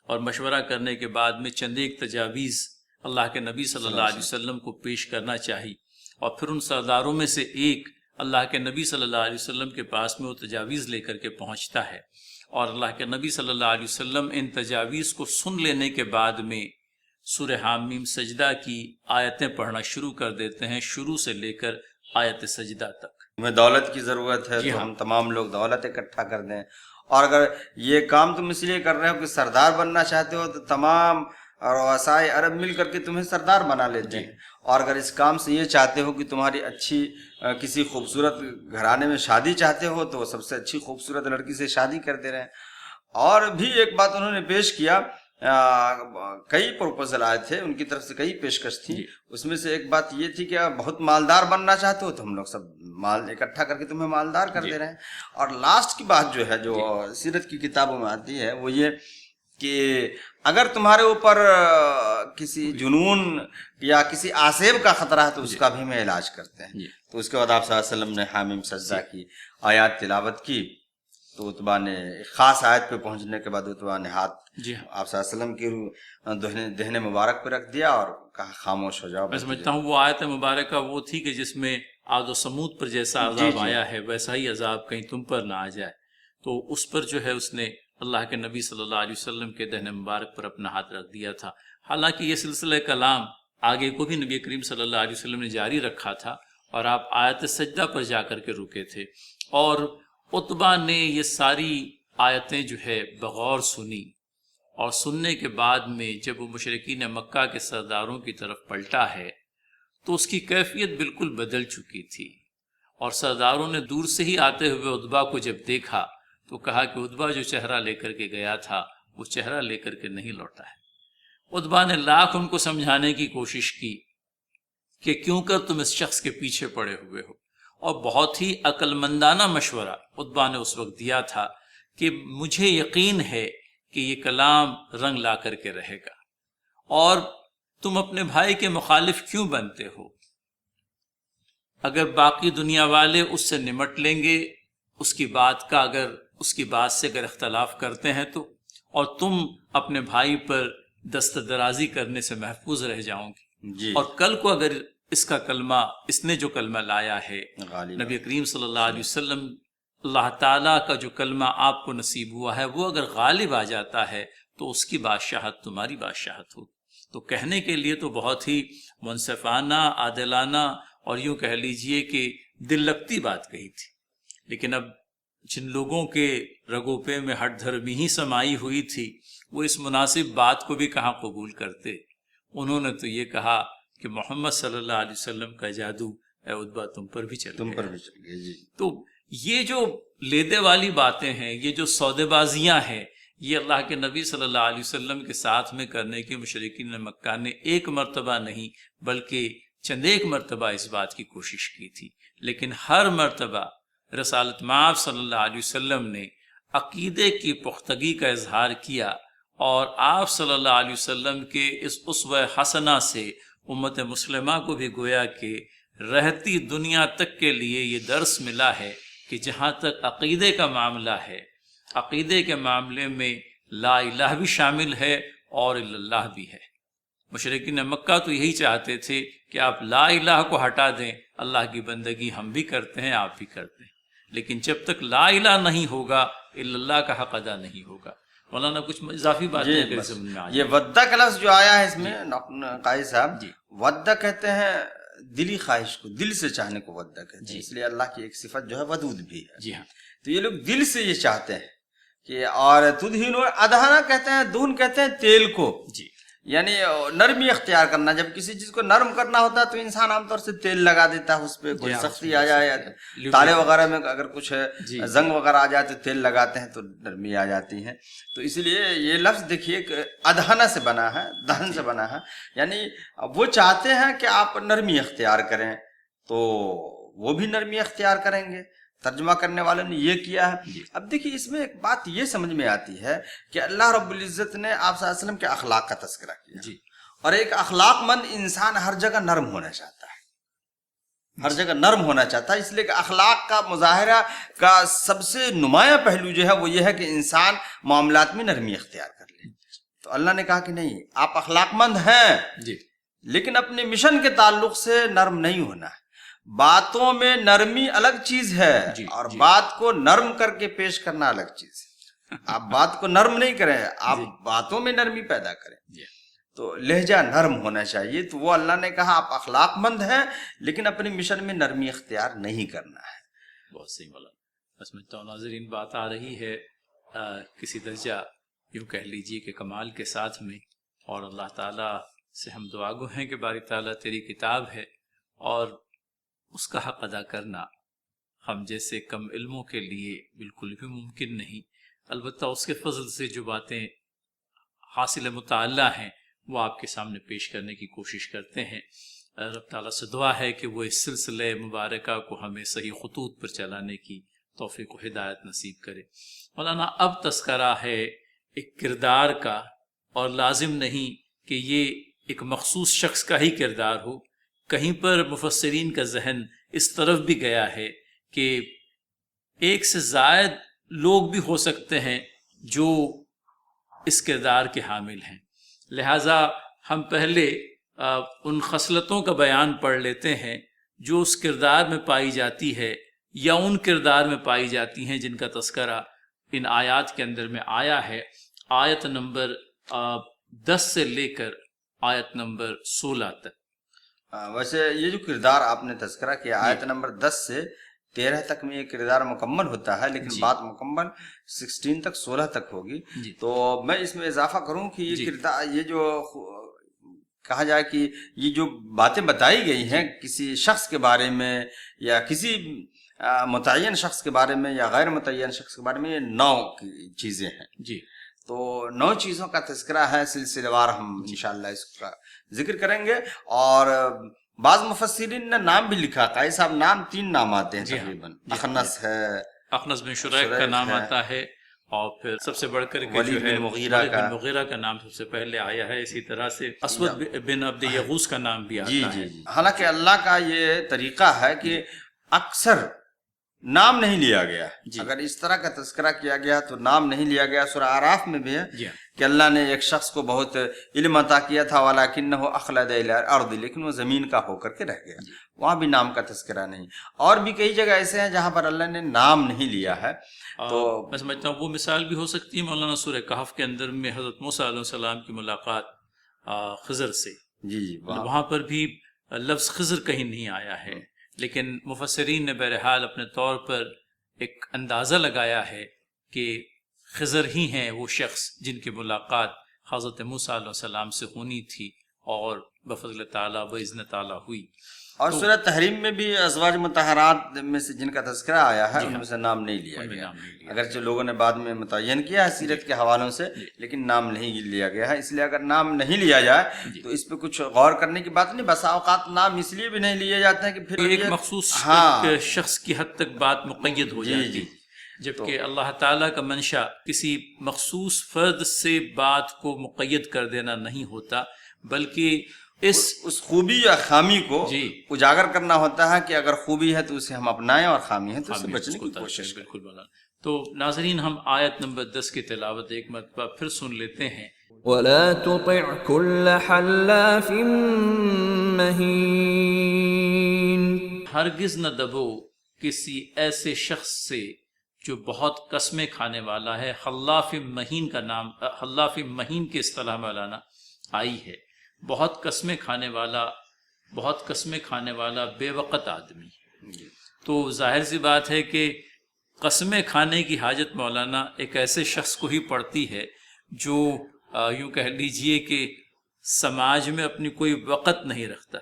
اور مشورہ کرنے کے بعد میں چند ایک تجاویز اللہ کے نبی صلی اللہ علیہ وسلم کو پیش کرنا چاہی، اور پھر ان سرداروں میں سے ایک اللہ کے نبی صلی اللہ علیہ وسلم کے پاس میں وہ تجاویز لے کر کے پہنچتا ہے، اور اللہ کے نبی صلی اللہ علیہ وسلم ان تجاویز کو سن لینے کے بعد میں سورہ حامیم سجدہ کی آیتیں پڑھنا شروع کر دیتے ہیں، شروع سے لے کر آیت سجدہ تک۔ ہمیں دولت کی ضرورت ہے تو ہم تمام لوگ دولت اکٹھا کر دیں، اور اگر یہ کام تم اس لیے کر رہے ہو کہ سردار بننا چاہتے ہو تو تمام رؤسائے عرب مل کر کے تمہیں سردار بنا لیتے ہیں، اور اگر اس کام سے یہ چاہتے ہو کہ تمہاری اچھی کسی خوبصورت گھرانے میں شادی چاہتے ہو تو سب سے اچھی خوبصورت لڑکی سے شادی کر دے رہے ہیں۔ اور بھی ایک بات انہوں نے پیش کیا، کئی پروپوزل آئے تھے ان کی طرف سے، کئی پیشکش تھی، اس میں سے ایک بات یہ تھی کہ بہت مالدار بننا چاہتے ہو تو ہم لوگ سب مال اکٹھا کر کے تمہیں مالدار کر دے رہے ہیں۔ اور لاسٹ کی بات جو ہے جو سیرت کی کتابوں میں آتی ہے وہ یہ کہ اگر تمہارے اوپر کسی جنون یا کسی آسیب کا خطرہ ہے تو اس کا بھی ہمیں علاج کرتے ہیں۔ تو اس کے بعد آپ صلی اللہ علیہ وسلم نے حامیم سجدہ کی آیات تلاوت کی، تو عتبہ نے خاص آیت پہ پہنچنے کے بعد عتبہ نے ہاتھ آپ صلی اللہ علیہ وسلم کی دہن مبارک پہ رکھ دیا اور کہا خاموش ہو جاؤ۔ میں سمجھتا ہوں وہ آیت مبارکہ وہ تھی کہ جس میں عاد و سمود پر جیسا عذاب آیا ہے ویسا ہی عذاب کہیں تم پر نہ آ جائے، تو اس پر جو ہے اس نے اللہ کے نبی صلی اللہ علیہ وسلم کے دہن مبارک پر اپنا ہاتھ رکھ دیا تھا۔ حالانکہ یہ سلسلہ کلام آگے کو بھی نبی کریم صلی اللہ علیہ وسلم نے جاری رکھا تھا، اور آپ آیت سجدہ پر جا کر کے رکے تھے، اور عتبہ نے یہ ساری آیتیں جو ہے بغور سنی، اور سننے کے بعد میں جب وہ مشرکین مکہ کے سرداروں کی طرف پلٹا ہے تو اس کی کیفیت بالکل بدل چکی تھی، اور سرداروں نے دور سے ہی آتے ہوئے عتبہ کو جب دیکھا تو کہا کہ عتبہ جو چہرہ لے کر کے گیا تھا وہ چہرہ لے کر کے نہیں لوٹا ہے۔ عتبہ نے لاکھ ان کو سمجھانے کی کوشش کی کہ کیوں کر تم اس شخص کے پیچھے پڑے ہوئے ہو، اور بہت ہی عقل مندانہ مشورہ عتبہ نے اس وقت دیا تھا کہ مجھے یقین ہے کہ یہ کلام رنگ لا کر کے رہے گا، اور تم اپنے بھائی کے مخالف کیوں بنتے ہو؟ اگر باقی دنیا والے اس سے نمٹ لیں گے، اس کی بات کا اگر اس کی بات سے اگر اختلاف کرتے ہیں تو، اور تم اپنے بھائی پر دست درازی کرنے سے محفوظ رہ جاؤ گے، جی، اور کل کو اگر اس کا کلمہ، اس نے جو کلمہ لایا ہے غالب نبی کریم صلی اللہ علیہ وسلم، اللہ تعالیٰ کا جو کلمہ آپ کو نصیب ہوا ہے وہ اگر غالب آ جاتا ہے تو اس کی بادشاہت تمہاری بادشاہت ہوگی۔ تو کہنے کے لیے تو بہت ہی منصفانہ، عادلانہ، اور یوں کہہ لیجئے کہ دل لگتی بات کہی تھی، لیکن اب جن لوگوں کے رگوں پے میں ہٹ دھرمی ہی سمائی ہوئی تھی وہ اس مناسب بات کو بھی کہاں قبول کرتے۔ انہوں نے تو یہ کہا کہ محمد صلی اللہ علیہ وسلم کا جادو اے عتبہ تم پر بھی چل گیا۔ تم پر بھی چل گئے، جی۔ تو یہ جو لیدے والی باتیں ہیں، یہ جو سودے بازیاں ہیں، یہ اللہ کے نبی صلی اللہ علیہ وسلم کے ساتھ میں کرنے کی مشرکین مکہ نے ایک مرتبہ نہیں بلکہ چند ایک مرتبہ اس بات کی کوشش کی تھی، لیکن ہر مرتبہ رسالت مآب صلی اللہ علیہ وسلم نے عقیدے کی پختگی کا اظہار کیا، اور آپ صلی اللہ علیہ وسلم کے اس اسوہ حسنہ سے امت مسلمہ کو بھی گویا کہ رہتی دنیا تک کے لیے یہ درس ملا ہے کہ جہاں تک عقیدے کا معاملہ ہے، عقیدے کے معاملے میں لا الہ بھی شامل ہے اور الا اللہ بھی ہے۔ مشرکین مکہ تو یہی چاہتے تھے کہ آپ لا الہ کو ہٹا دیں، اللہ کی بندگی ہم بھی کرتے ہیں، آپ بھی کرتے ہیں، لیکن جب تک لا الہ نہیں ہوگا الا اللہ کا حق ادا نہیں ہوگا۔ مولانا کچھ اضافی باتیں جی، اگر سمجھ میں آ یہ جائیں۔ ودہ کا لفظ جو آیا ہے اس میں قائد صاحب، جی، ودہ کہتے ہیں دلی خواہش کو، دل سے چاہنے کو ودہ کہتے جی، ہیں، اس لیے اللہ کی ایک صفت جو ہے ودود بھی ہے۔ جی ہاں، تو یہ لوگ دل سے یہ چاہتے ہیں کہ، اور تدہینو ادہنا کہتے ہیں، دون کہتے ہیں تیل کو، جی، یعنی نرمی اختیار کرنا۔ جب کسی چیز کو نرم کرنا ہوتا ہے تو انسان عام طور سے تیل لگا دیتا ہے، اس پہ کوئی ہاں، سختی آ جائے، لبریکیٹ، تالے وغیرہ میں اگر کچھ جی، زنگ وغیرہ آ جائے تو تیل لگاتے ہیں تو نرمی آ جاتی ہے۔ تو اس لیے یہ لفظ دیکھیے کہ ادہنا سے بنا ہے، دہن سے بنا ہے، یعنی وہ چاہتے ہیں کہ آپ نرمی اختیار کریں تو وہ بھی نرمی اختیار کریں گے۔ ترجمہ کرنے والوں نے یہ کیا ہے۔ اب دیکھیے اس میں ایک بات یہ سمجھ میں آتی ہے کہ اللہ رب العزت نے آپ صلی اللہ علیہ وسلم کے اخلاق کا تذکرہ کیا، جی، اور ایک اخلاق مند انسان ہر جگہ نرم ہونا چاہتا ہے، ہر جگہ نرم ہونا چاہتا ہے، اس لیے کہ اخلاق کا مظاہرہ کا سب سے نمایاں پہلو جو ہے وہ یہ ہے کہ انسان معاملات میں نرمی اختیار کر لے۔ تو اللہ نے کہا کہ نہیں، آپ اخلاق مند ہیں جی، لیکن اپنے مشن کے تعلق سے نرم نہیں ہونا ہے۔ باتوں میں نرمی الگ چیز ہے، جی، اور جی، بات کو نرم کر کے پیش کرنا الگ چیز ہے۔ آپ بات کو نرم نہیں کریں، آپ جی، باتوں میں نرمی پیدا کریں، جی، تو لہجہ نرم ہونا چاہیے۔ تو وہ اللہ نے کہا آپ اخلاق مند ہیں لیکن اپنے مشن میں نرمی اختیار نہیں کرنا ہے۔ بہت صحیح مولانا۔ میں سمجھتا ہوں ناظرین بات آ رہی ہے کسی درجہ یوں کہہ لیجیے کہ کمال کے ساتھ میں، اور اللہ تعالیٰ سے ہم دعا گو ہیں کہ باری تعالیٰ تیری کتاب ہے اور اس کا حق ادا کرنا ہم جیسے کم علموں کے لیے بالکل بھی ممکن نہیں، البتہ اس کے فضل سے جو باتیں حاصل مطالعہ ہیں وہ آپ کے سامنے پیش کرنے کی کوشش کرتے ہیں۔ رب تعالیٰ سے دعا ہے کہ وہ اس سلسلے مبارکہ کو ہمیں صحیح خطوط پر چلانے کی توفیق و ہدایت نصیب کرے۔ مولانا اب تذکرہ ہے ایک کردار کا، اور لازم نہیں کہ یہ ایک مخصوص شخص کا ہی کردار ہو، کہیں پر مفسرین کا ذہن اس طرف بھی گیا ہے کہ ایک سے زائد لوگ بھی ہو سکتے ہیں جو اس کردار کے حامل ہیں، لہٰذا ہم پہلے ان خصلتوں کا بیان پڑھ لیتے ہیں جو اس کردار میں پائی جاتی ہے یا ان کردار میں پائی جاتی ہیں جن کا تذکرہ ان آیات کے اندر میں آیا ہے۔ آیت نمبر 10 سے لے کر آیت نمبر 16 تک۔ ویسے یہ جو کردار آپ نے تذکرہ کیا آیت نمبر 10 سے 13 تک میں یہ کردار مکمل ہوتا ہے، لیکن بات مکمل 16 تک 16 تک ہوگی، تو میں اس میں اضافہ کروں کہ یہ کردار، یہ جو کہا جائے کہ یہ جو باتیں بتائی گئی ہیں کسی شخص کے بارے میں یا کسی متعین شخص کے بارے میں یا غیر متعین شخص کے بارے میں، یہ 9 چیزیں ہیں جی، تو 9 چیزوں کا تذکرہ ہے، سلسلہ وار ہم انشاءاللہ اس کا ذکر کریں گے۔ اور بعض مفسرین نے نام بھی لکھا، قائی صاحب نام 3 نام آتے ہیں تقریباً، اخنس ہے، اخنس بن شریک کا نام آتا ہے، اور پھر سب سے بڑھ کر کے جو ہے ولید بن مغیرہ کا نام سب سے پہلے آیا ہے، اسی طرح سے اسود بن عبد یغوث کا نام بھی آتا ہے۔ حالانکہ اللہ کا یہ طریقہ ہے کہ اکثر نام نہیں لیا گیا، اگر اس طرح کا تذکرہ کیا گیا تو نام نہیں لیا گیا۔ سورہ اعراف میں بھی ہے کہ اللہ نے ایک شخص کو بہت علم عطا کیا تھا، وَلَكِنَّهُ أَخْلَدَ إِلَى الْأَرْضِ، لیکن وہ زمین کا ہو کر کے رہ گیا، وہاں بھی نام کا تذکرہ نہیں۔ اور بھی کئی جگہ ایسے ہیں جہاں پر اللہ نے نام نہیں لیا ہے۔ تو میں سمجھتا ہوں وہ مثال بھی ہو سکتی ہے مولانا سورہ کہف کے اندر میں حضرت موسیٰ علیہ السلام کی ملاقات خضر سے، جی وہاں پر بھی لفظ خضر کہیں نہیں آیا ہے، لیکن مفسرین نے بہرحال اپنے طور پر ایک اندازہ لگایا ہے کہ خضر ہی ہیں وہ شخص جن کی ملاقات حضرت موسیٰ علیہ السلام سے ہونی تھی اور بفضل تعالیٰ باذن تعالیٰ ہوئی۔ اور سورہ تحریم میں بھی ازواج مطہرات میں سے جن کا تذکرہ آیا ہے ان میں سے نام نہیں لیا گیا، اگرچہ لوگوں نے بعد میں متعین کیا ہے سیرت کے حوالوں سے، لیکن نام نہیں لیا گیا ہے۔ اس لیے اگر نام نہیں لیا جائے تو اس پہ کچھ غور کرنے کی بات نہیں، بسا اوقات نام اس لیے بھی نہیں لیے جاتے ہیں کہ پھر ایک مخصوص شخص کی حد تک بات مقید ہو جاتی ہے، جبکہ اللہ تعالیٰ کا منشا کسی مخصوص فرد سے بات کو مقید کر دینا نہیں ہوتا، بلکہ اس خوبی یا خامی کو اجاگر کرنا ہوتا ہے کہ اگر خوبی ہے تو اسے ہم اپنائیں اور خامی ہے تو اسے بچنے کی کوشش کریں۔ بالکل بولا۔ تو ناظرین ہم آیت نمبر 10 کی تلاوت ایک مرتبہ پھر سن لیتے ہیں۔ وَلَا تُطِعْ كُلَّ حَلَّافٍ مَّهِينٍ، ہرگز نہ دبو کسی ایسے شخص سے جو بہت قسمیں کھانے والا ہے۔ حلاف مہین کا نام، حلاف مہین کے اصطلاح مولانا آئی ہے، بہت قسمیں کھانے والا، بہت قسمیں کھانے والا بے وقت آدمی۔ تو ظاہر سی بات ہے کہ قسمیں کھانے کی حاجت مولانا ایک ایسے شخص کو ہی پڑتی ہے جو یوں کہہ لیجئے کہ سماج میں اپنی کوئی وقت نہیں رکھتا،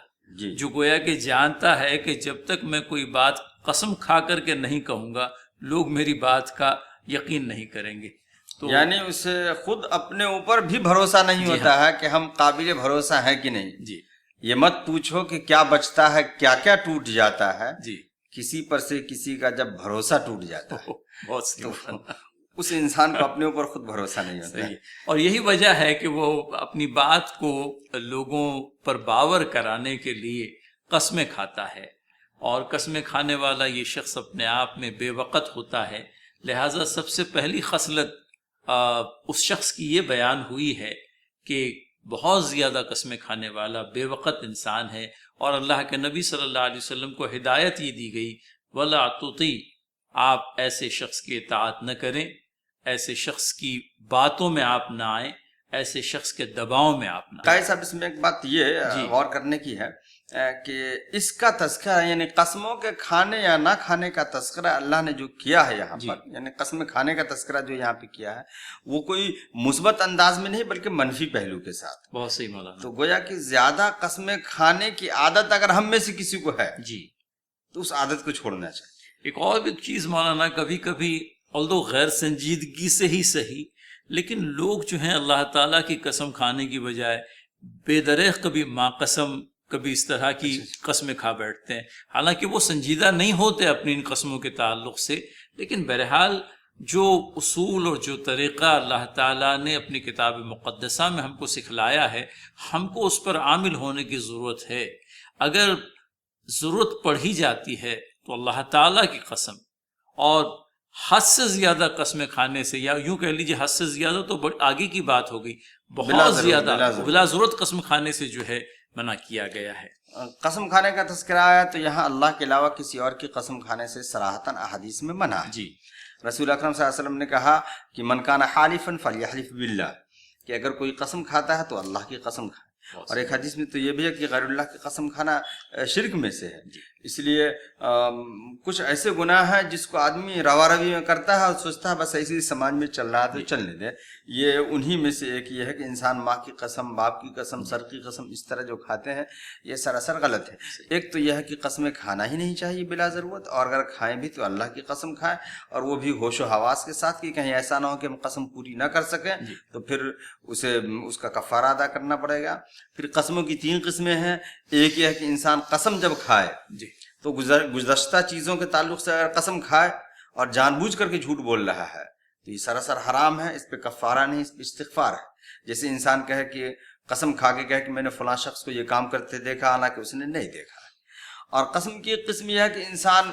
جو گویا کہ جانتا ہے کہ جب تک میں کوئی بات قسم کھا کر کے نہیں کہوں گا لوگ میری بات کا یقین نہیں کریں گے۔ یعنی اسے خود اپنے اوپر بھی بھروسہ نہیں ہوتا ہے کہ ہم قابل بھروسہ ہیں کہ نہیں۔ یہ مت پوچھو کہ کیا بچتا ہے، کیا کیا ٹوٹ جاتا ہے، کسی پر سے کسی کا جب بھروسہ ٹوٹ جاتا ہے تو اس انسان کو اپنے اوپر خود بھروسہ نہیں ہوتا ہے۔ اور یہی وجہ ہے کہ وہ اپنی بات کو لوگوں پر باور کرانے کے لیے قسمیں کھاتا ہے، اور قسمیں کھانے والا یہ شخص اپنے آپ میں بے وقت ہوتا ہے۔ لہٰذا سب سے پہلی خصلت اس شخص کی یہ بیان ہوئی ہے کہ بہت زیادہ قسمیں کھانے والا بے وقت انسان ہے، اور اللہ کے نبی صلی اللہ علیہ وسلم کو ہدایت یہ دی گئی وَلَا تُطِعْ، آپ ایسے شخص کی اطاعت نہ کریں، ایسے شخص کی باتوں میں آپ نہ آئیں، ایسے شخص کے دباؤ میں آپ نہ آئیں۔ قائد صاحب اس میں ایک بات یہ غور کرنے کی ہے کہ اس کا تذکرہ، یعنی قسموں کے کھانے یا نہ کھانے کا تذکرہ اللہ نے جو کیا ہے یہاں پر، یعنی قسم کھانے کا تذکرہ جو یہاں پہ کیا ہے وہ کوئی مثبت انداز میں نہیں بلکہ منفی پہلو کے ساتھ۔ بہت صحیح مولانا۔ تو گویا کہ زیادہ قسمیں کھانے کی عادت اگر ہم میں سے کسی کو ہے تو اس عادت کو چھوڑنا چاہیے۔ ایک اور بھی چیز مولانا، کبھی کبھی although غیر سنجیدگی سے ہی صحیح، لیکن لوگ جو ہیں اللہ تعالیٰ کی قسم کھانے کی بجائے بے دریغ کبھی ماں قسم، کبھی اس طرح کی قسمیں کھا بیٹھتے ہیں، حالانکہ وہ سنجیدہ نہیں ہوتے اپنی ان قسموں کے تعلق سے، لیکن بہرحال جو اصول اور جو طریقہ اللہ تعالیٰ نے اپنی کتاب مقدسہ میں ہم کو سکھلایا ہے، ہم کو اس پر عامل ہونے کی ضرورت ہے۔ اگر ضرورت پڑ ہی جاتی ہے تو اللہ تعالیٰ کی قسم، اور حد سے زیادہ قسمیں کھانے سے، یا یوں کہہ لیجیے حد سے زیادہ تو آگے کی بات ہو گئی، بہت زیادہ بلا ضرورت قسم کھانے سے جو ہے منع کیا گیا ہے۔ قسم کھانے کا تذکرہ آیا تو یہاں اللہ کے علاوہ کسی اور کی قسم کھانے سے صراحتاً احادیث میں منع ہے۔ رسول اکرم صلی اللہ علیہ وسلم نے کہا کہ من کان حالفا فلیحلف باللہ، کہ اگر کوئی قسم کھاتا ہے تو اللہ کی قسم کھائے۔ اور ایک حدیث میں تو یہ بھی ہے کہ غیر اللہ کی قسم کھانا شرک میں سے ہے. اس لیے کچھ ایسے گناہ ہیں جس کو آدمی روا روی میں کرتا ہے اور سوچتا ہے بس ایسے سماج میں چل رہا ہے تو چلنے دے. یہ انہی میں سے ایک یہ ہے کہ انسان ماں کی قسم، باپ کی قسم، سر کی قسم اس طرح جو کھاتے ہیں یہ سراسر غلط ہے. ایک تو یہ ہے کہ قسمیں کھانا ہی نہیں چاہیے بلا ضرورت، اور اگر کھائیں بھی تو اللہ کی قسم کھائیں، اور وہ بھی ہوش و حواس کے ساتھ کہ کہیں ایسا نہ ہو کہ ہم قسم پوری نہ کر سکیں تو پھر اسے اس کا کفارہ ادا کرنا پڑے گا. پھر قسموں کی 3 قسمیں ہیں. ایک یہ ہے کہ انسان قسم جب کھائے تو گزشتہ چیزوں کے تعلق سے اگر قسم کھائے اور جان بوجھ کر کے جھوٹ بول رہا ہے تو یہ سراسر حرام ہے، اس پہ کفارہ نہیں، اس پہ استغفار ہے. جیسے انسان کہے کہ قسم کھا کے کہے کہ میں نے فلاں شخص کو یہ کام کرتے دیکھا حالانکہ اس نے نہیں دیکھا ہے. اور قسم کی ایک قسم یہ ہے کہ انسان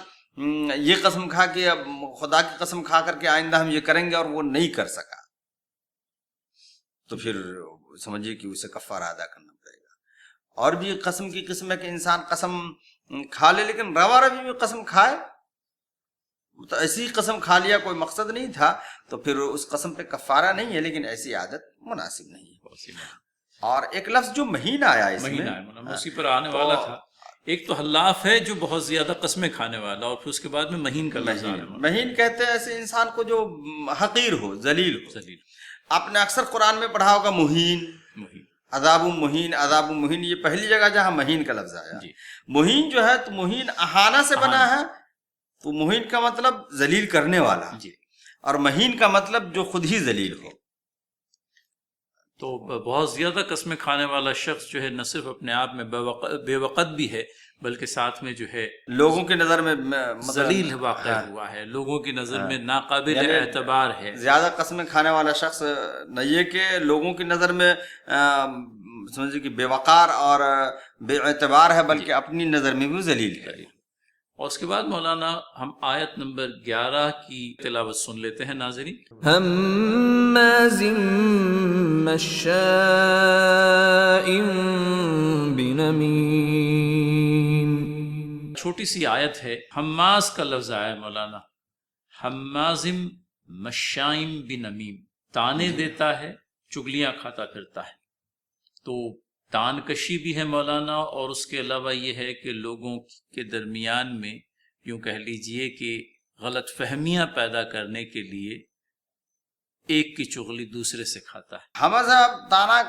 یہ قسم کھا کے اب خدا کی قسم کھا کر کے آئندہ ہم یہ کریں گے اور وہ نہیں کر سکا تو پھر سمجھیے کہ اسے کفارہ ادا کرنا پڑے گا. اور بھی قسم کی قسم ہے کہ انسان قسم کھا لے لیکن روا روی میں قسم کھائے، تو ایسی قسم کھا لیا، کوئی مقصد نہیں تھا، تو پھر اس قسم پہ کفارہ نہیں ہے، لیکن ایسی عادت مناسب نہیں ہے. اور ایک لفظ جو مہین آیا اس میں اسی پر آنے والا تھا. ایک تو حلاف ہے جو بہت زیادہ قسمیں کھانے والا، اور پھر اس کے بعد میں مہین کا لفظ آنے والا. مہین کہتے ہیں ایسے انسان کو جو حقیر ہو، ذلیل ہو. آپ نے اکثر قرآن میں پڑھا ہوگا مہین، عذاب مہین. عذاب مہین یہ پہلی جگہ جہاں مہین کا لفظ آیا. مہین جو ہے تو مہین احانہ سے بنا ہے، تو مہین کا مطلب ذلیل کرنے والا، اور مہین کا مطلب جو خود ہی ذلیل ہو. تو بہت زیادہ قسمیں کھانے والا شخص جو ہے نہ صرف اپنے آپ میں بے وقت بھی ہے، بلکہ ساتھ میں جو ہے لوگوں کی نظر میں ذلیل واقع ہوا ہے، لوگوں کی نظر میں ناقابل اعتبار ہے. زیادہ قسمیں کھانے والا شخص نہ یہ کہ لوگوں کی نظر میں سمجھے کہ بے وقار اور بے اعتبار ہے، بلکہ اپنی نظر میں بھی ذلیل ہے. اور اس کے بعد مولانا ہم آیت نمبر 11 کی تلاوت سن لیتے ہیں ناظرین. ہمازٍ مشاء بنمیم. چھوٹی سی آیت ہے، حماز کا لفظ آیا مولانا. حمازم مشائم بنمیم، تانے دیتا ہے، چگلیاں کھاتا پھرتا ہے. تو تان کشی بھی ہے مولانا، اور اس کے علاوہ یہ ہے کہ لوگوں کے درمیان میں یوں کہہ لیجئے کہ غلط فہمیاں پیدا کرنے کے لیے ایک کی چغلی دوسرے سے کھاتا ہے. حمزہ تانا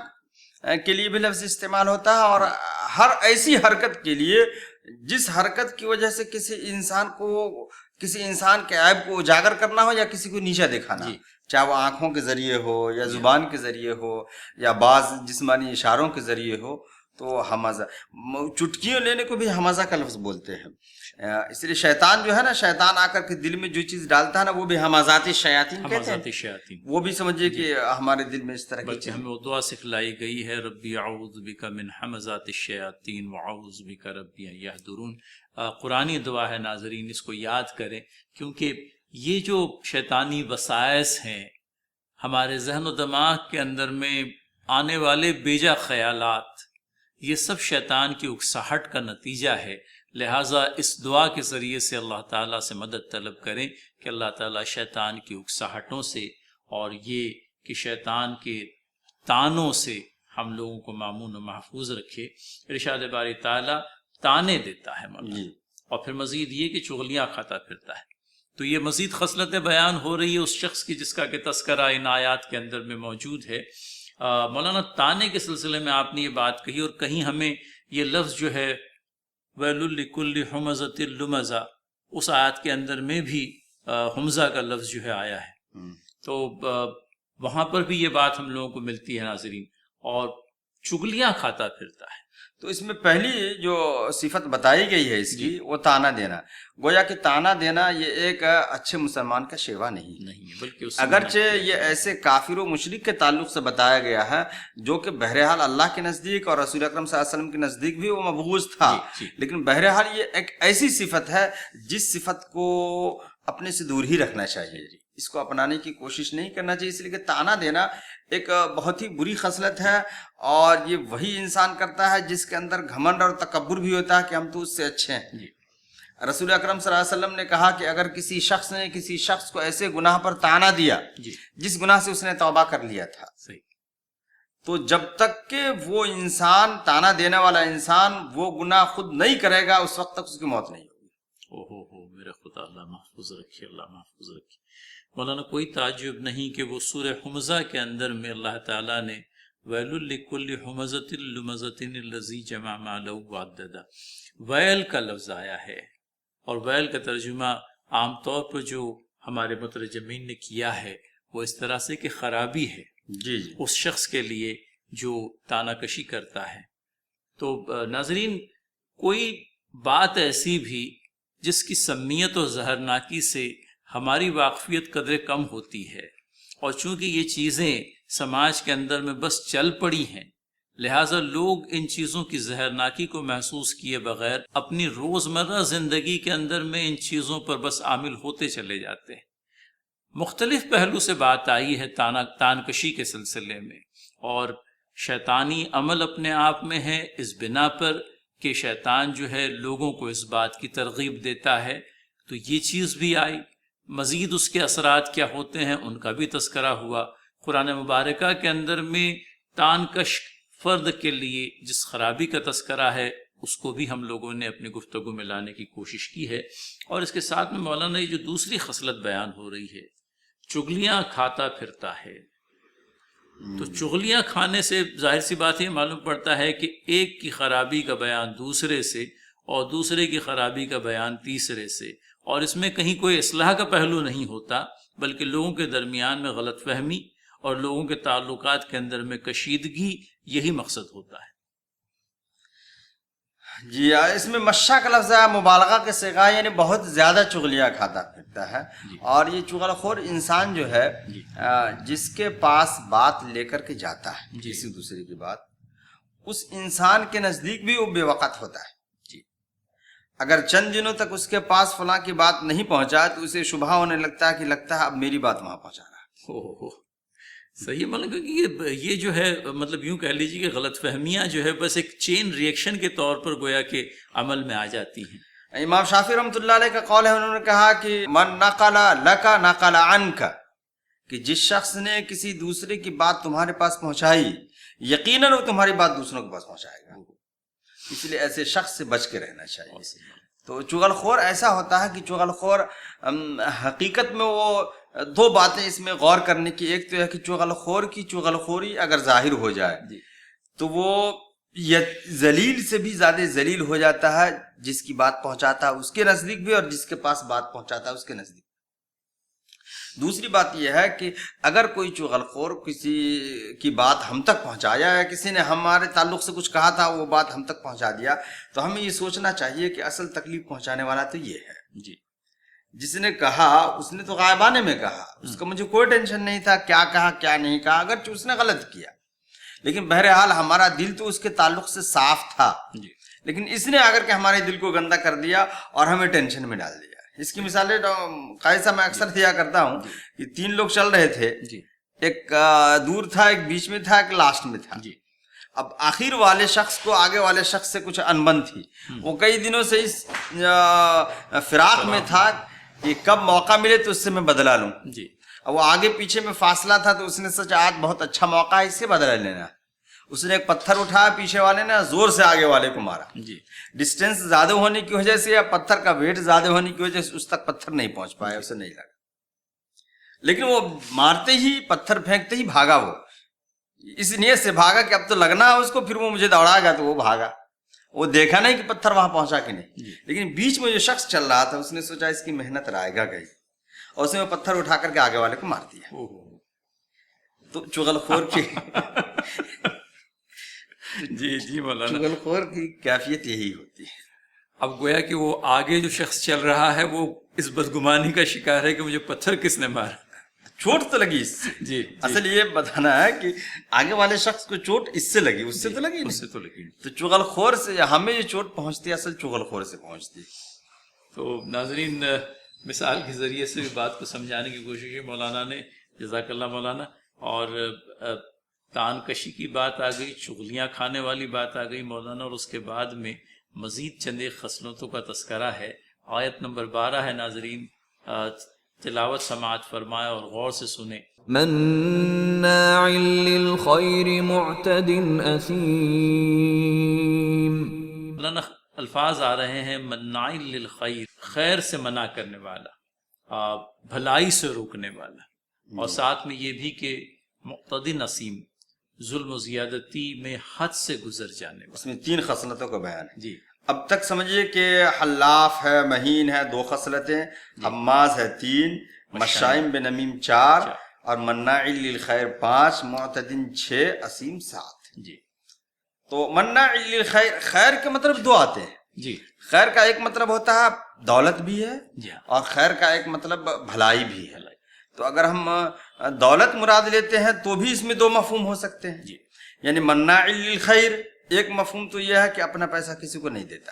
کے لیے بھی لفظ استعمال ہوتا ہے، اور ہر ایسی حرکت کے لیے جس حرکت کی وجہ سے کسی انسان کے عیب کو اجاگر کرنا ہو یا کسی کو نیچا دکھانا، چاہے وہ آنکھوں کے ذریعے ہو یا زبان کے ذریعے ہو یا بعض جسمانی اشاروں کے ذریعے ہو، تو حمزہ. چٹکیوں لینے کو بھی حمزہ کا لفظ بولتے ہیں. اس لیے شیطان جو ہے نا، شیطان آ کر کے دل میں جو چیز ڈالتا ہے نا، وہ بھی حمزات الشیاطین کہتے ہیں. وہ بھی سمجھیے کہ ہمارے دل میں اس طرح کی ہمیں وہ دعا سکھلائی گئی ہے، ربی اعوذ بک من حمزات الشیاطین واعوذ بک ربی ان یحضرون. قرآنی دعا ہے ناظرین، اس کو یاد کریں، کیونکہ یہ جو شیطانی وسائس ہیں ہمارے ذہن و دماغ کے اندر میں آنے والے بیجا خیالات، یہ سب شیطان کی اکساہٹ کا نتیجہ ہے. لہٰذا اس دعا کے ذریعے سے اللہ تعالیٰ سے مدد طلب کریں کہ اللہ تعالیٰ شیطان کی اکساہٹوں سے اور یہ کہ شیطان کے تانوں سے ہم لوگوں کو مامون و محفوظ رکھے. ارشاد باری تعالیٰ تانے دیتا ہے مولانا، اور پھر مزید یہ کہ چغلیاں کھاتا پھرتا ہے. تو یہ مزید خصلتیں بیان ہو رہی ہے اس شخص کی جس کا کہ تذکرہ ان آیات کے اندر میں موجود ہے. مولانا تانے کے سلسلے میں آپ نے یہ بات کہی، اور کہیں ہمیں یہ لفظ جو ہے ویل لکل ہمزۃ لمزہ، اس آیات کے اندر میں بھی حمزہ کا لفظ جو ہے آیا ہے. تو وہاں پر بھی یہ بات ہم لوگوں کو ملتی ہے ناظرین. اور چگلیاں کھاتا پھرتا ہے. تو اس میں پہلی جو صفت بتائی گئی ہے اس کی وہ تانا دینا. گویا کہ تانا دینا یہ ایک اچھے مسلمان کا شیوا نہیں ہے، بلکہ اگرچہ یہ ایسے کافر و مشرک کے تعلق سے بتایا گیا ہے جو کہ بہرحال اللہ کے نزدیک اور رسول اکرم صلی اللہ علیہ وسلم کے نزدیک بھی وہ مبغوض تھا. لیکن بہرحال یہ ایک ایسی صفت ہے جس صفت کو اپنے سے دور ہی رکھنا چاہیے، اس کو اپنانے کی کوشش نہیں کرنا چاہیے. اس لیے کہ تانا دینا ایک بہت ہی بری خصلت ہے، اور یہ وہی انسان کرتا ہے جس کے اندر گھمنڈ اور تکبر بھی ہوتا ہے کہ ہم تو اس سے اچھے ہیں. رسول اکرم صلی اللہ علیہ وسلم نے کہا کہ اگر کسی شخص نے کسی شخص کو ایسے گناہ پر تانا دیا جس گناہ سے اس نے توبہ کر لیا تھا، تو جب تک کہ وہ انسان تانا دینے والا انسان وہ گناہ خود نہیں کرے گا اس وقت تک اس کی موت نہیں ہوگی۔ ہو میرے خدا اللہ محفوظ رکھے، اللہ محفوظ رکھے۔ مولانا کوئی تعجب نہیں کہ وہ سورہ حمزہ کے اندر میں اللہ تعالیٰ نے ویل لکل حمزۃ لمزۃ الذی جمع مالہ وعددہ، ویل کا لفظ آیا ہے، اور ویل کا ترجمہ عام طور پر جو ہمارے مترجمین نے کیا ہے وہ اس طرح سے کہ خرابی ہے جی جی اس شخص کے لیے جو تانا کشی کرتا ہے۔ تو ناظرین، کوئی بات ایسی بھی جس کی سمیت و زہرناکی سے ہماری واقفیت قدر کم ہوتی ہے، اور چونکہ یہ چیزیں سماج کے اندر میں بس چل پڑی ہیں، لہٰذا لوگ ان چیزوں کی زہرناکی کو محسوس کیے بغیر اپنی روزمرہ زندگی کے اندر میں ان چیزوں پر بس عامل ہوتے چلے جاتے ہیں۔ مختلف پہلو سے بات آئی ہے تان کشی کے سلسلے میں، اور شیطانی عمل اپنے آپ میں ہے اس بنا پر کہ شیطان جو ہے لوگوں کو اس بات کی ترغیب دیتا ہے، تو یہ چیز بھی آئی۔ مزید اس کے اثرات کیا ہوتے ہیں ان کا بھی تذکرہ ہوا۔ قرآن مبارکہ کے اندر میں تان کش فرد کے لیے جس خرابی کا تذکرہ ہے اس کو بھی ہم لوگوں نے اپنی گفتگو میں لانے کی کوشش کی ہے، اور اس کے ساتھ میں مولانا یہ جو دوسری خصلت بیان ہو رہی ہے، چغلیاں کھاتا پھرتا ہے، تو چغلیاں کھانے سے ظاہر سی بات یہ معلوم پڑتا ہے کہ ایک کی خرابی کا بیان دوسرے سے، اور دوسرے کی خرابی کا بیان تیسرے سے، اور اس میں کہیں کوئی اصلاح کا پہلو نہیں ہوتا، بلکہ لوگوں کے درمیان میں غلط فہمی اور لوگوں کے تعلقات کے اندر میں کشیدگی، یہی مقصد ہوتا ہے۔ جی اس میں مشا کا لفظ ہے، مبالغہ کے صیغہ، یعنی بہت زیادہ چغلیاں کھاتا پھرتا ہے۔ اور یہ چغل خور انسان جو ہے جس کے پاس بات لے کر کے جاتا ہے کسی دوسرے کی بات، اس انسان کے نزدیک بھی وہ بے وقت ہوتا ہے۔ اگر چند دنوں تک اس کے پاس فلاں کی بات نہیں پہنچا تو اسے شبہ ہونے لگتا ہے کہ لگتا ہے اب میری بات وہاں پہنچا رہا ہے۔ صحیح، مطلب کہ یہ جو ہے، مطلب یوں کہہ لیجیے کہ غلط فہمیاں جو ہے بس ایک چین ریئیکشن کے طور پر گویا کہ عمل میں آ جاتی ہیں۔ امام شافعی رحمۃ اللہ علیہ کا قول ہے، انہوں نے کہا کہ من نقل لک نقل عنک، کہ جس شخص نے کسی دوسرے کی بات تمہارے پاس پہنچائی یقیناً وہ تمہاری بات دوسروں کے پاس پہنچائے گا، اس لیے ایسے شخص سے بچ کے رہنا چاہیے۔ تو چغل خور ایسا ہوتا ہے کہ چغل خور حقیقت میں وہ دو باتیں اس میں غور کرنے کی، ایک تو ہے کہ چغل خور کی چغل خوری اگر ظاہر ہو جائے تو وہ ذلیل سے بھی زیادہ ذلیل ہو جاتا ہے، جس کی بات پہنچاتا ہے اس کے نزدیک بھی اور جس کے پاس بات پہنچاتا ہے اس کے نزدیک۔ دوسری بات یہ ہے کہ اگر کوئی چغل خور کسی کی بات ہم تک پہنچایا یا کسی نے ہمارے تعلق سے کچھ کہا تھا وہ بات ہم تک پہنچا دیا، تو ہمیں یہ سوچنا چاہیے کہ اصل تکلیف پہنچانے والا تو یہ ہے۔ جس نے کہا اس نے تو غائبانے میں کہا، اس کا مجھے کوئی ٹینشن نہیں تھا کیا کہا کیا نہیں کہا، اگرچہ اس نے غلط کیا، لیکن بہرحال ہمارا دل تو اس کے تعلق سے صاف تھا، لیکن اس نے اگر کہ ہمارے دل کو گندا کر دیا اور ہمیں ٹینشن میں ڈال دیا۔ اس کی مثالیں قائد صاحب میں اکثر دیا کرتا ہوں کہ 3 لوگ چل رہے تھے، ایک دور تھا، ایک بیچ میں تھا، ایک لاسٹ میں تھا۔ اب آخر والے شخص کو آگے والے شخص سے کچھ انبن تھی، وہ کئی دنوں سے اس فراق میں تھا کہ کب موقع ملے تو اس سے میں بدلہ لوں۔ اب وہ آگے پیچھے میں فاصلہ تھا تو اس نے سوچا آج بہت اچھا موقع ہے، اس سے بدلہ لینا۔ اس نے ایک پتھر اٹھایا، پیچھے والے نے زور سے آگے والے کو مارا۔ ڈسٹینس زیادہ ہونے کی وجہ سے یا پتھر کا ویٹ زیادہ ہونے کی وجہ سے اس تک پتھر نہیں پہنچ پایا، اسے نہیں لگا، لیکن وہ مارتے ہی پتھر پھینکتے ہی بھاگا، وہ اس نیت سے بھاگا کہ اب تو لگنا ہے اس کو، پھر وہ مجھے دوڑا گا، تو وہ بھاگا، وہ دیکھا نہیں کہ پتھر وہاں پہنچا کہ نہیں، لیکن بیچ میں جو شخص چل رہا تھا اس نے سوچا اس کی محنت رائے گا گئی، اور اس نے وہ پتھر اٹھا کر کے آگے والے کو مار دیا۔ تو چغل خور کی جی مولانا، چغل خور کی کیفیت یہی ہوتی ہے۔ اب گویا کہ وہ آگے جو شخص چل رہا ہے وہ اس بدگمانی کا شکار ہے کہ مجھے پتھر کس نے مارا، چوٹ تو لگی اس سے۔ اصل یہ بتانا ہے کہ آگے والے شخص کو چوٹ اس سے لگی، اس سے تو لگی نہیں۔ تو چغل خور سے ہمیں یہ چوٹ پہنچتی ہے، اصل چغل خور سے پہنچتی ہے۔ تو ناظرین، مثال کے ذریعے سے بھی بات کو سمجھانے کی کوشش کی مولانا نے، جزاک اللہ مولانا۔ اور تان کشی کی بات آ گئی، چغلیاں کھانے والی بات آ گئی مولانا، اور اس کے بعد میں مزید چند خصلتوں کا تذکرہ ہے۔ آیت نمبر 12 ہے ناظرین، تلاوت سماعت فرمائے اور غور سے سنیں. مناع للخير معتد اثیم. مولانا الفاظ آ رہے ہیں مناع للخیر، خیر سے منع کرنے والا، بھلائی سے روکنے والا، اور ساتھ میں یہ بھی کہ معتد نسیم، ظلم و زیادتی میں حد سے گزر جانے والا. اس میں 3 خصلتوں کا بیان ہے. جی اب تک سمجھیے کہ حلاف ہے، مہین ہے 2 خصلتیں، حماز ہے 3، مشائم بنمیم 4 اور مناع للخیر 5، معتدن 6، اسیم 7. جی تو مناع للخیر، خیر کے مطلب 2 آتے ہیں. جی خیر کا ایک مطلب ہوتا ہے دولت بھی ہے، جی ہاں اور خیر کا ایک مطلب بھلائی بھی ہے. تو اگر ہم دولت مراد لیتے ہیں تو بھی اس میں 2 مفہوم ہو سکتے ہیں. جی یعنی مناع للخیر ایک مفہوم تو یہ ہے کہ اپنا پیسہ کسی کو نہیں دیتا،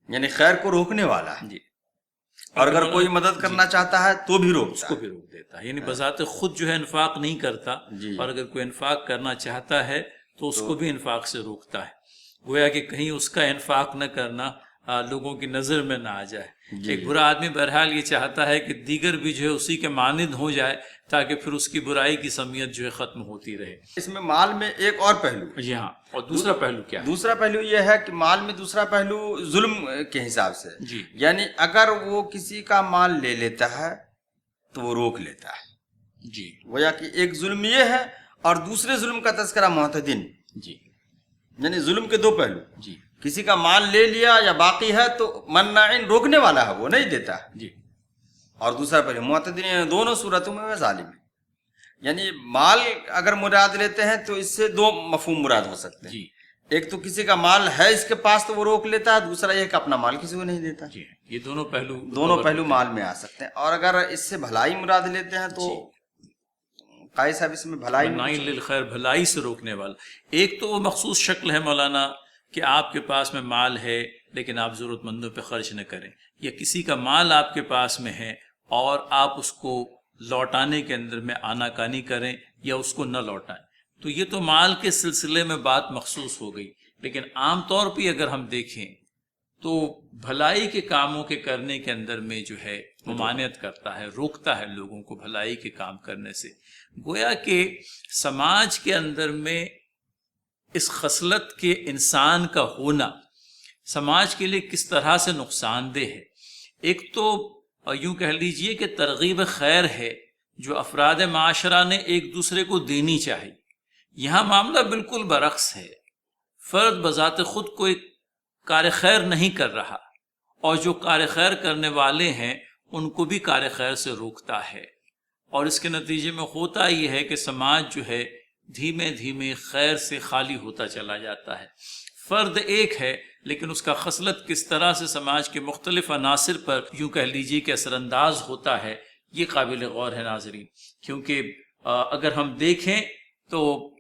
یعنی خیر کو روکنے والا ہے. جی اور اگر کوئی مدد کرنا چاہتا ہے تو بھی اس روکتا کو ہے. بھی روک دیتا ہے، یعنی بذات خود جو ہے انفاق نہیں کرتا، جی. اور اگر کوئی انفاق کرنا چاہتا ہے تو اس کو بھی انفاق سے روکتا ہے، گویا کہ کہیں اس کا انفاق نہ کرنا لوگوں کی نظر میں نہ آ جائے. ایک برا آدمی بہرحال یہ چاہتا ہے کہ دیگر بھی جو ہے اسی کے مانند ہو جائے تاکہ پھر اس کی برائی کی سمیت جو ہے ختم ہوتی رہے. اس میں مال میں ایک اور پہلو، جی ہاں. اور دوسرا پہلو کیا ہے؟ دوسرا پہلو یہ ہے کہ مال میں دوسرا پہلو ظلم کے حساب سے. جی یعنی اگر وہ کسی کا مال لے لیتا ہے تو وہ روک لیتا ہے. جی گویا کہ ایک ظلم یہ ہے، اور دوسرے ظلم کا تذکرہ معتدن، جی یعنی ظلم کے 2 پہلو. جی کسی کا مال لے لیا یا باقی ہے تو مناعن روکنے والا ہے، وہ نہیں دیتا. جی اور دوسرا پہلو معتدن، یعنی دونوں صورتوں میں وہ ظالم ہے. یعنی مال اگر مراد لیتے ہیں تو اس سے 2 مفہوم مراد ہو سکتے ہیں. جی ایک تو کسی کا مال ہے اس کے پاس تو وہ روک لیتا ہے، دوسرا یہ کہ اپنا مال کسی کو نہیں دیتا. جی یہ دونوں پہلو مال میں آ سکتے ہیں. اور اگر اس سے بھلائی مراد لیتے ہیں تو قاضی صاحب اس میں بھلائی مناع للخیر، بھلائی سے روکنے والا. ایک تو وہ مخصوص شکل ہے مولانا کہ آپ کے پاس میں مال ہے لیکن آپ ضرورت مندوں پہ خرچ نہ کریں، یا کسی کا مال آپ کے پاس میں ہے اور آپ اس کو لوٹانے کے اندر میں آناکانی کریں یا اس کو نہ لوٹائیں. تو یہ تو مال کے سلسلے میں بات مخصوص ہو گئی. لیکن عام طور پہ اگر ہم دیکھیں تو بھلائی کے کاموں کے کرنے کے اندر میں جو ہے ممانعت کرتا ہے، روکتا ہے لوگوں کو بھلائی کے کام کرنے سے. گویا کہ سماج کے اندر میں اس خصلت کے انسان کا ہونا سماج کے لیے کس طرح سے نقصان دہ ہے. ایک تو یوں کہہ لیجئے کہ ترغیب خیر ہے جو افراد معاشرہ نے ایک دوسرے کو دینی چاہیے. یہاں معاملہ بالکل برعکس ہے. فرد بذات خود کوئی کار خیر نہیں کر رہا، اور جو کار خیر کرنے والے ہیں ان کو بھی کار خیر سے روکتا ہے، اور اس کے نتیجے میں ہوتا یہ ہے کہ سماج جو ہے دھیمے دھیمے خیر سے خالی ہوتا چلا جاتا ہے. فرد ایک ہے لیکن اس کا خصلت کس طرح سے سماج کے مختلف عناصر پر یوں کہہ لیجیے کہ اثر انداز ہوتا ہے، یہ قابل غور ہے ناظرین. کیونکہ اگر ہم دیکھیں تو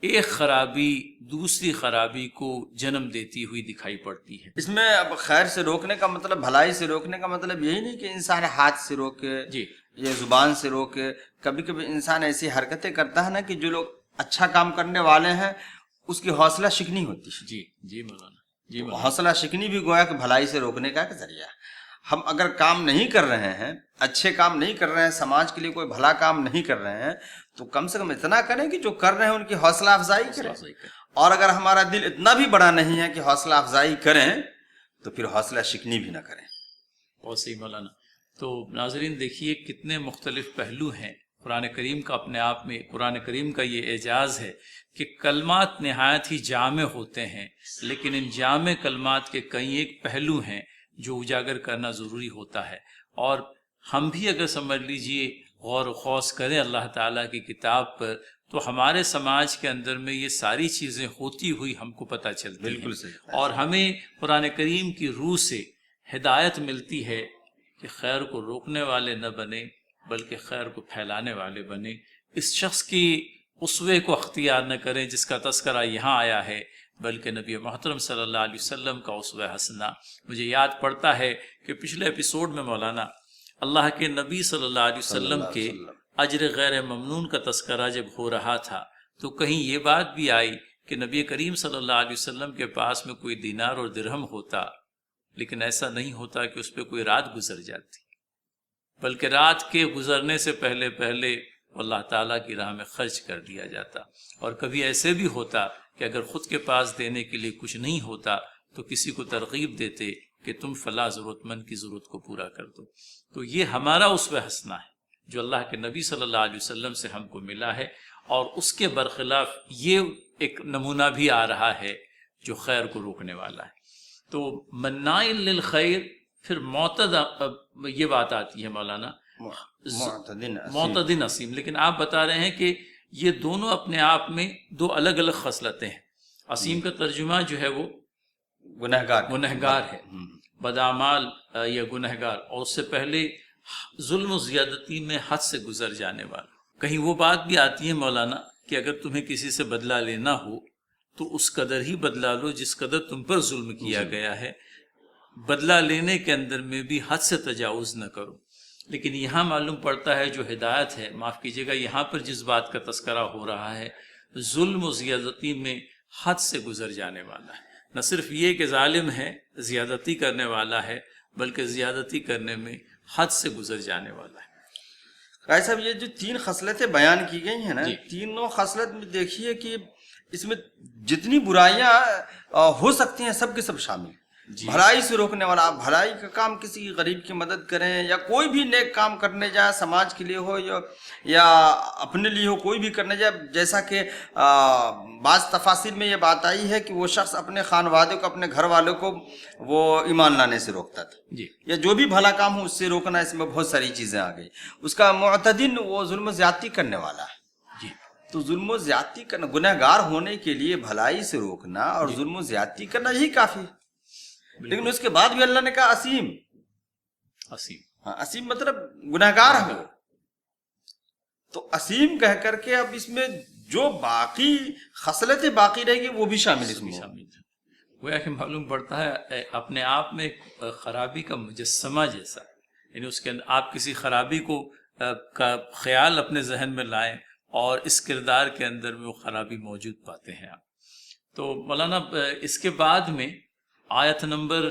ایک خرابی دوسری خرابی کو جنم دیتی ہوئی دکھائی پڑتی ہے. اس میں اب خیر سے روکنے کا مطلب، بھلائی سے روکنے کا مطلب یہی نہیں کہ انسان ہاتھ سے روکے جی یا زبان سے روکے. کبھی کبھی انسان ایسی حرکتیں کرتا ہے نا کہ جو لوگ اچھا کام کرنے والے ہیں اس کی حوصلہ شکنی ہوتی ہے. جی جی مولانا، جی مولانا. حوصلہ شکنی بھی گویا کہ بھلائی سے روکنے کا ایک ذریعہ ہے. ہم اگر کام نہیں کر رہے ہیں، اچھے کام نہیں کر رہے ہیں، سماج کے لیے کوئی بھلا کام نہیں کر رہے ہیں، تو کم سے کم اتنا کریں کہ جو کر رہے ہیں ان کی حوصلہ افزائی کریں. اور اگر ہمارا دل اتنا بھی بڑا نہیں ہے کہ حوصلہ افزائی کریں تو پھر حوصلہ شکنی بھی نہ کریں. بہت صحیح مولانا. تو ناظرین دیکھیے کتنے مختلف پہلو ہیں قرآن کریم کا. اپنے آپ میں قرآن کریم کا یہ اعجاز ہے کہ کلمات نہایت ہی جامع ہوتے ہیں، لیکن ان جامع کلمات کے کئی ایک پہلو ہیں جو اجاگر کرنا ضروری ہوتا ہے. اور ہم بھی اگر سمجھ لیجئے غور و خوض کریں اللہ تعالیٰ کی کتاب پر تو ہمارے سماج کے اندر میں یہ ساری چیزیں ہوتی ہوئی ہم کو پتہ چلتی ہیں. بالکل صحیح. اور ہمیں قرآن کریم کی روح سے ہدایت ملتی ہے کہ خیر کو روکنے والے نہ بنے بلکہ خیر کو پھیلانے والے بنے. اس شخص کی اسوے کو اختیار نہ کریں جس کا تذکرہ یہاں آیا ہے، بلکہ نبی محترم صلی اللہ علیہ وسلم کا اسوہ حسنہ. مجھے یاد پڑتا ہے کہ پچھلے ایپیسوڈ میں مولانا اللہ کے نبی صلی اللہ علیہ وسلم کے اجر غیر ممنون کا تذکرہ جب ہو رہا تھا تو کہیں یہ بات بھی آئی کہ نبی کریم صلی اللہ علیہ وسلم کے پاس میں کوئی دینار اور درہم ہوتا لیکن ایسا نہیں ہوتا کہ اس پہ کوئی رات گزر جاتی. بلکہ رات کے گزرنے سے پہلے پہلے اللہ تعالیٰ کی راہ میں خرچ کر دیا جاتا. اور کبھی ایسے بھی ہوتا کہ اگر خود کے پاس دینے کے لیے کچھ نہیں ہوتا تو کسی کو ترغیب دیتے کہ تم فلاں ضرورت مند کی ضرورت کو پورا کر دو. تو یہ ہمارا اسوہ حسنہ ہے جو اللہ کے نبی صلی اللہ علیہ وسلم سے ہم کو ملا ہے، اور اس کے برخلاف یہ ایک نمونہ بھی آ رہا ہے جو خیر کو روکنے والا ہے. تو مناع للخیر، پھر معتد، یہ بات آتی ہے مولانا معتدن اسیم. لیکن آپ بتا رہے ہیں کہ یہ دونوں اپنے آپ میں دو الگ الگ خصلتیں ہیں. اسیم کا ترجمہ جو ہے وہ گنہگار ہے، بدعمال یا گنہگار، اور اس سے پہلے ظلم و زیادتی میں حد سے گزر جانے والا. کہیں وہ بات بھی آتی ہے مولانا کہ اگر تمہیں کسی سے بدلہ لینا ہو تو اس قدر ہی بدلہ لو جس قدر تم پر ظلم کیا گیا ہے، بدلہ لینے کے اندر میں بھی حد سے تجاوز نہ کرو. لیکن یہاں معلوم پڑتا ہے جو ہدایت ہے، معاف کیجیے گا، یہاں پر جس بات کا تذکرہ ہو رہا ہے ظلم و زیادتی میں حد سے گزر جانے والا ہے. نہ صرف یہ کہ ظالم ہے، زیادتی کرنے والا ہے، بلکہ زیادتی کرنے میں حد سے گزر جانے والا ہے. قائد صاحب، یہ جو 3 خصلتیں بیان کی گئی ہیں نا، جی. تینوں خصلت میں دیکھیے کہ اس میں جتنی برائیاں ہو سکتی ہیں سب کے سب شامل. جی. بھلائی سے روکنے والا، آپ بھلائی کا کام کسی غریب کی مدد کریں یا کوئی بھی نیک کام کرنے جائیں، سماج کے لیے ہو یا اپنے لیے ہو، کوئی بھی کرنے جائے، جیسا کہ بعض تفاسیر میں یہ بات آئی ہے کہ وہ شخص اپنے خانوادے کو، اپنے گھر والوں کو وہ ایمان لانے سے روکتا تھا. جی. یا جو بھی بھلا کام ہو اس سے روکنا، اس میں بہت ساری چیزیں آ گئی. اس کا معتدن وہ ظلم و زیادتی کرنے والا ہے. جی. تو ظلم و زیادتی کرنا، گنہگار ہونے کے لیے بھلائی سے روکنا اور ظلم و زیادتی کرنا یہی کافی ہے. لیکن اس کے بعد بھی اللہ نے کہا اسیم. ہاں، اسیم مطلب گنہگار ہے وہ. تو اسیم کہہ کر کے اب اس میں جو باقی خصلتیں باقی رہے گی وہ بھی شامل اس میں شامل ہے. گویا کہ معلوم پڑتا ہے اپنے آپ میں ایک خرابی کا مجسمہ جیسا، یعنی اس کے اندر آپ کسی خرابی کو کا خیال اپنے ذہن میں لائیں اور اس کردار کے اندر میں وہ خرابی موجود پاتے ہیں آپ. تو مولانا اس کے بعد میں آیت نمبر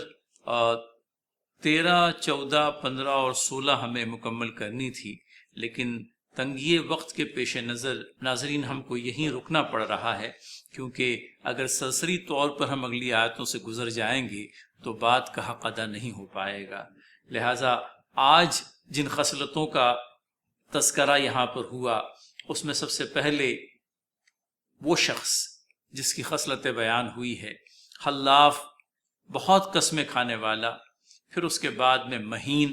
13، 14، 15 اور 16 ہمیں مکمل کرنی تھی، لیکن تنگی وقت کے پیش نظر ناظرین ہم کو یہیں رکنا پڑ رہا ہے، کیونکہ اگر سرسری طور پر ہم اگلی آیتوں سے گزر جائیں گے تو بات کا حق ادا نہیں ہو پائے گا. لہٰذا آج جن خصلتوں کا تذکرہ یہاں پر ہوا اس میں سب سے پہلے وہ شخص جس کی خصلتیں بیان ہوئی ہے، حلاف، بہت قسمیں کھانے والا، پھر اس کے بعد میں مہین،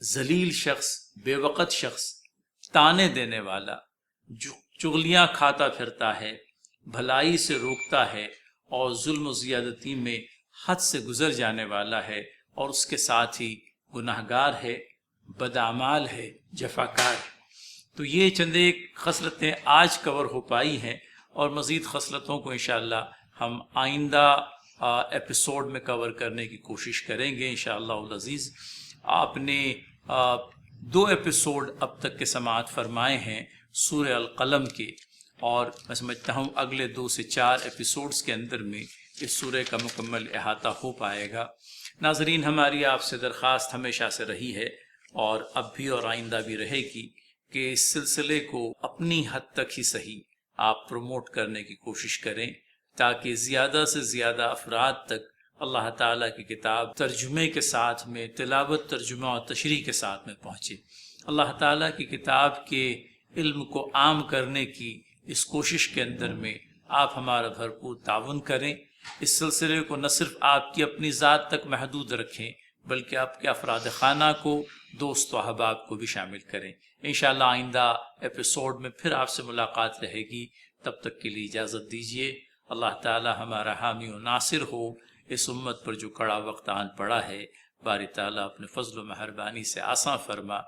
ذلیل شخص، بے وقت شخص، تانے دینے والا، چغلیاں کھاتا پھرتا ہے، بھلائی سے روکتا ہے اور ظلم و زیادتی میں حد سے گزر جانے والا ہے، اور اس کے ساتھ ہی گناہگار ہے، بدعمال ہے، جفاکار ہے. تو یہ چند ایک خصلتیں آج کور ہو پائی ہیں، اور مزید خصلتوں کو انشاءاللہ ہم آئندہ ایپیسوڈ میں کور کرنے کی کوشش کریں گے انشاءاللہ العزیز. آپ نے 2 ایپیسوڈ اب تک کے سماعت فرمائے ہیں سورہ القلم کے، اور میں سمجھتا ہوں اگلے 2 سے 4 ایپیسوڈز کے اندر میں اس سورہ کا مکمل احاطہ ہو پائے گا. ناظرین، ہماری آپ سے درخواست ہمیشہ سے رہی ہے اور اب بھی اور آئندہ بھی رہے گی کہ اس سلسلے کو اپنی حد تک ہی صحیح آپ پروموٹ کرنے کی کوشش کریں تاکہ زیادہ سے زیادہ افراد تک اللہ تعالیٰ کی کتاب ترجمے کے ساتھ میں، تلاوت، ترجمہ اور تشریح کے ساتھ میں پہنچے. اللہ تعالیٰ کی کتاب کے علم کو عام کرنے کی اس کوشش کے اندر میں آپ ہمارا بھرپور تعاون کریں. اس سلسلے کو نہ صرف آپ کی اپنی ذات تک محدود رکھیں بلکہ آپ کے افراد خانہ کو، دوست و احباب کو بھی شامل کریں. انشاءاللہ آئندہ ایپیسوڈ میں پھر آپ سے ملاقات رہے گی. تب تک کے لیے اجازت دیجیے. اللہ تعالی ہمارا حامی و ناصر ہو. اس امت پر جو کڑا وقت آن پڑا ہے باری تعالیٰ اپنے فضل و مہربانی سے آساں فرما،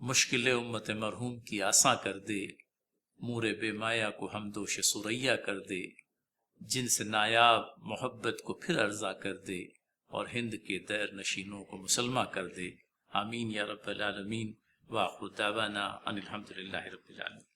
مشکل امت مرحوم کی آساں کر دے، مور بے مایا کو ہمدوش سریا کر دے، جن سے نایاب محبت کو پھر ارضا کر دے اور ہند کے دیر نشینوں کو مسلمہ کر دے. آمین یا رب العالمین. وآخر دعوانا ان الحمدللہ رب العالمین.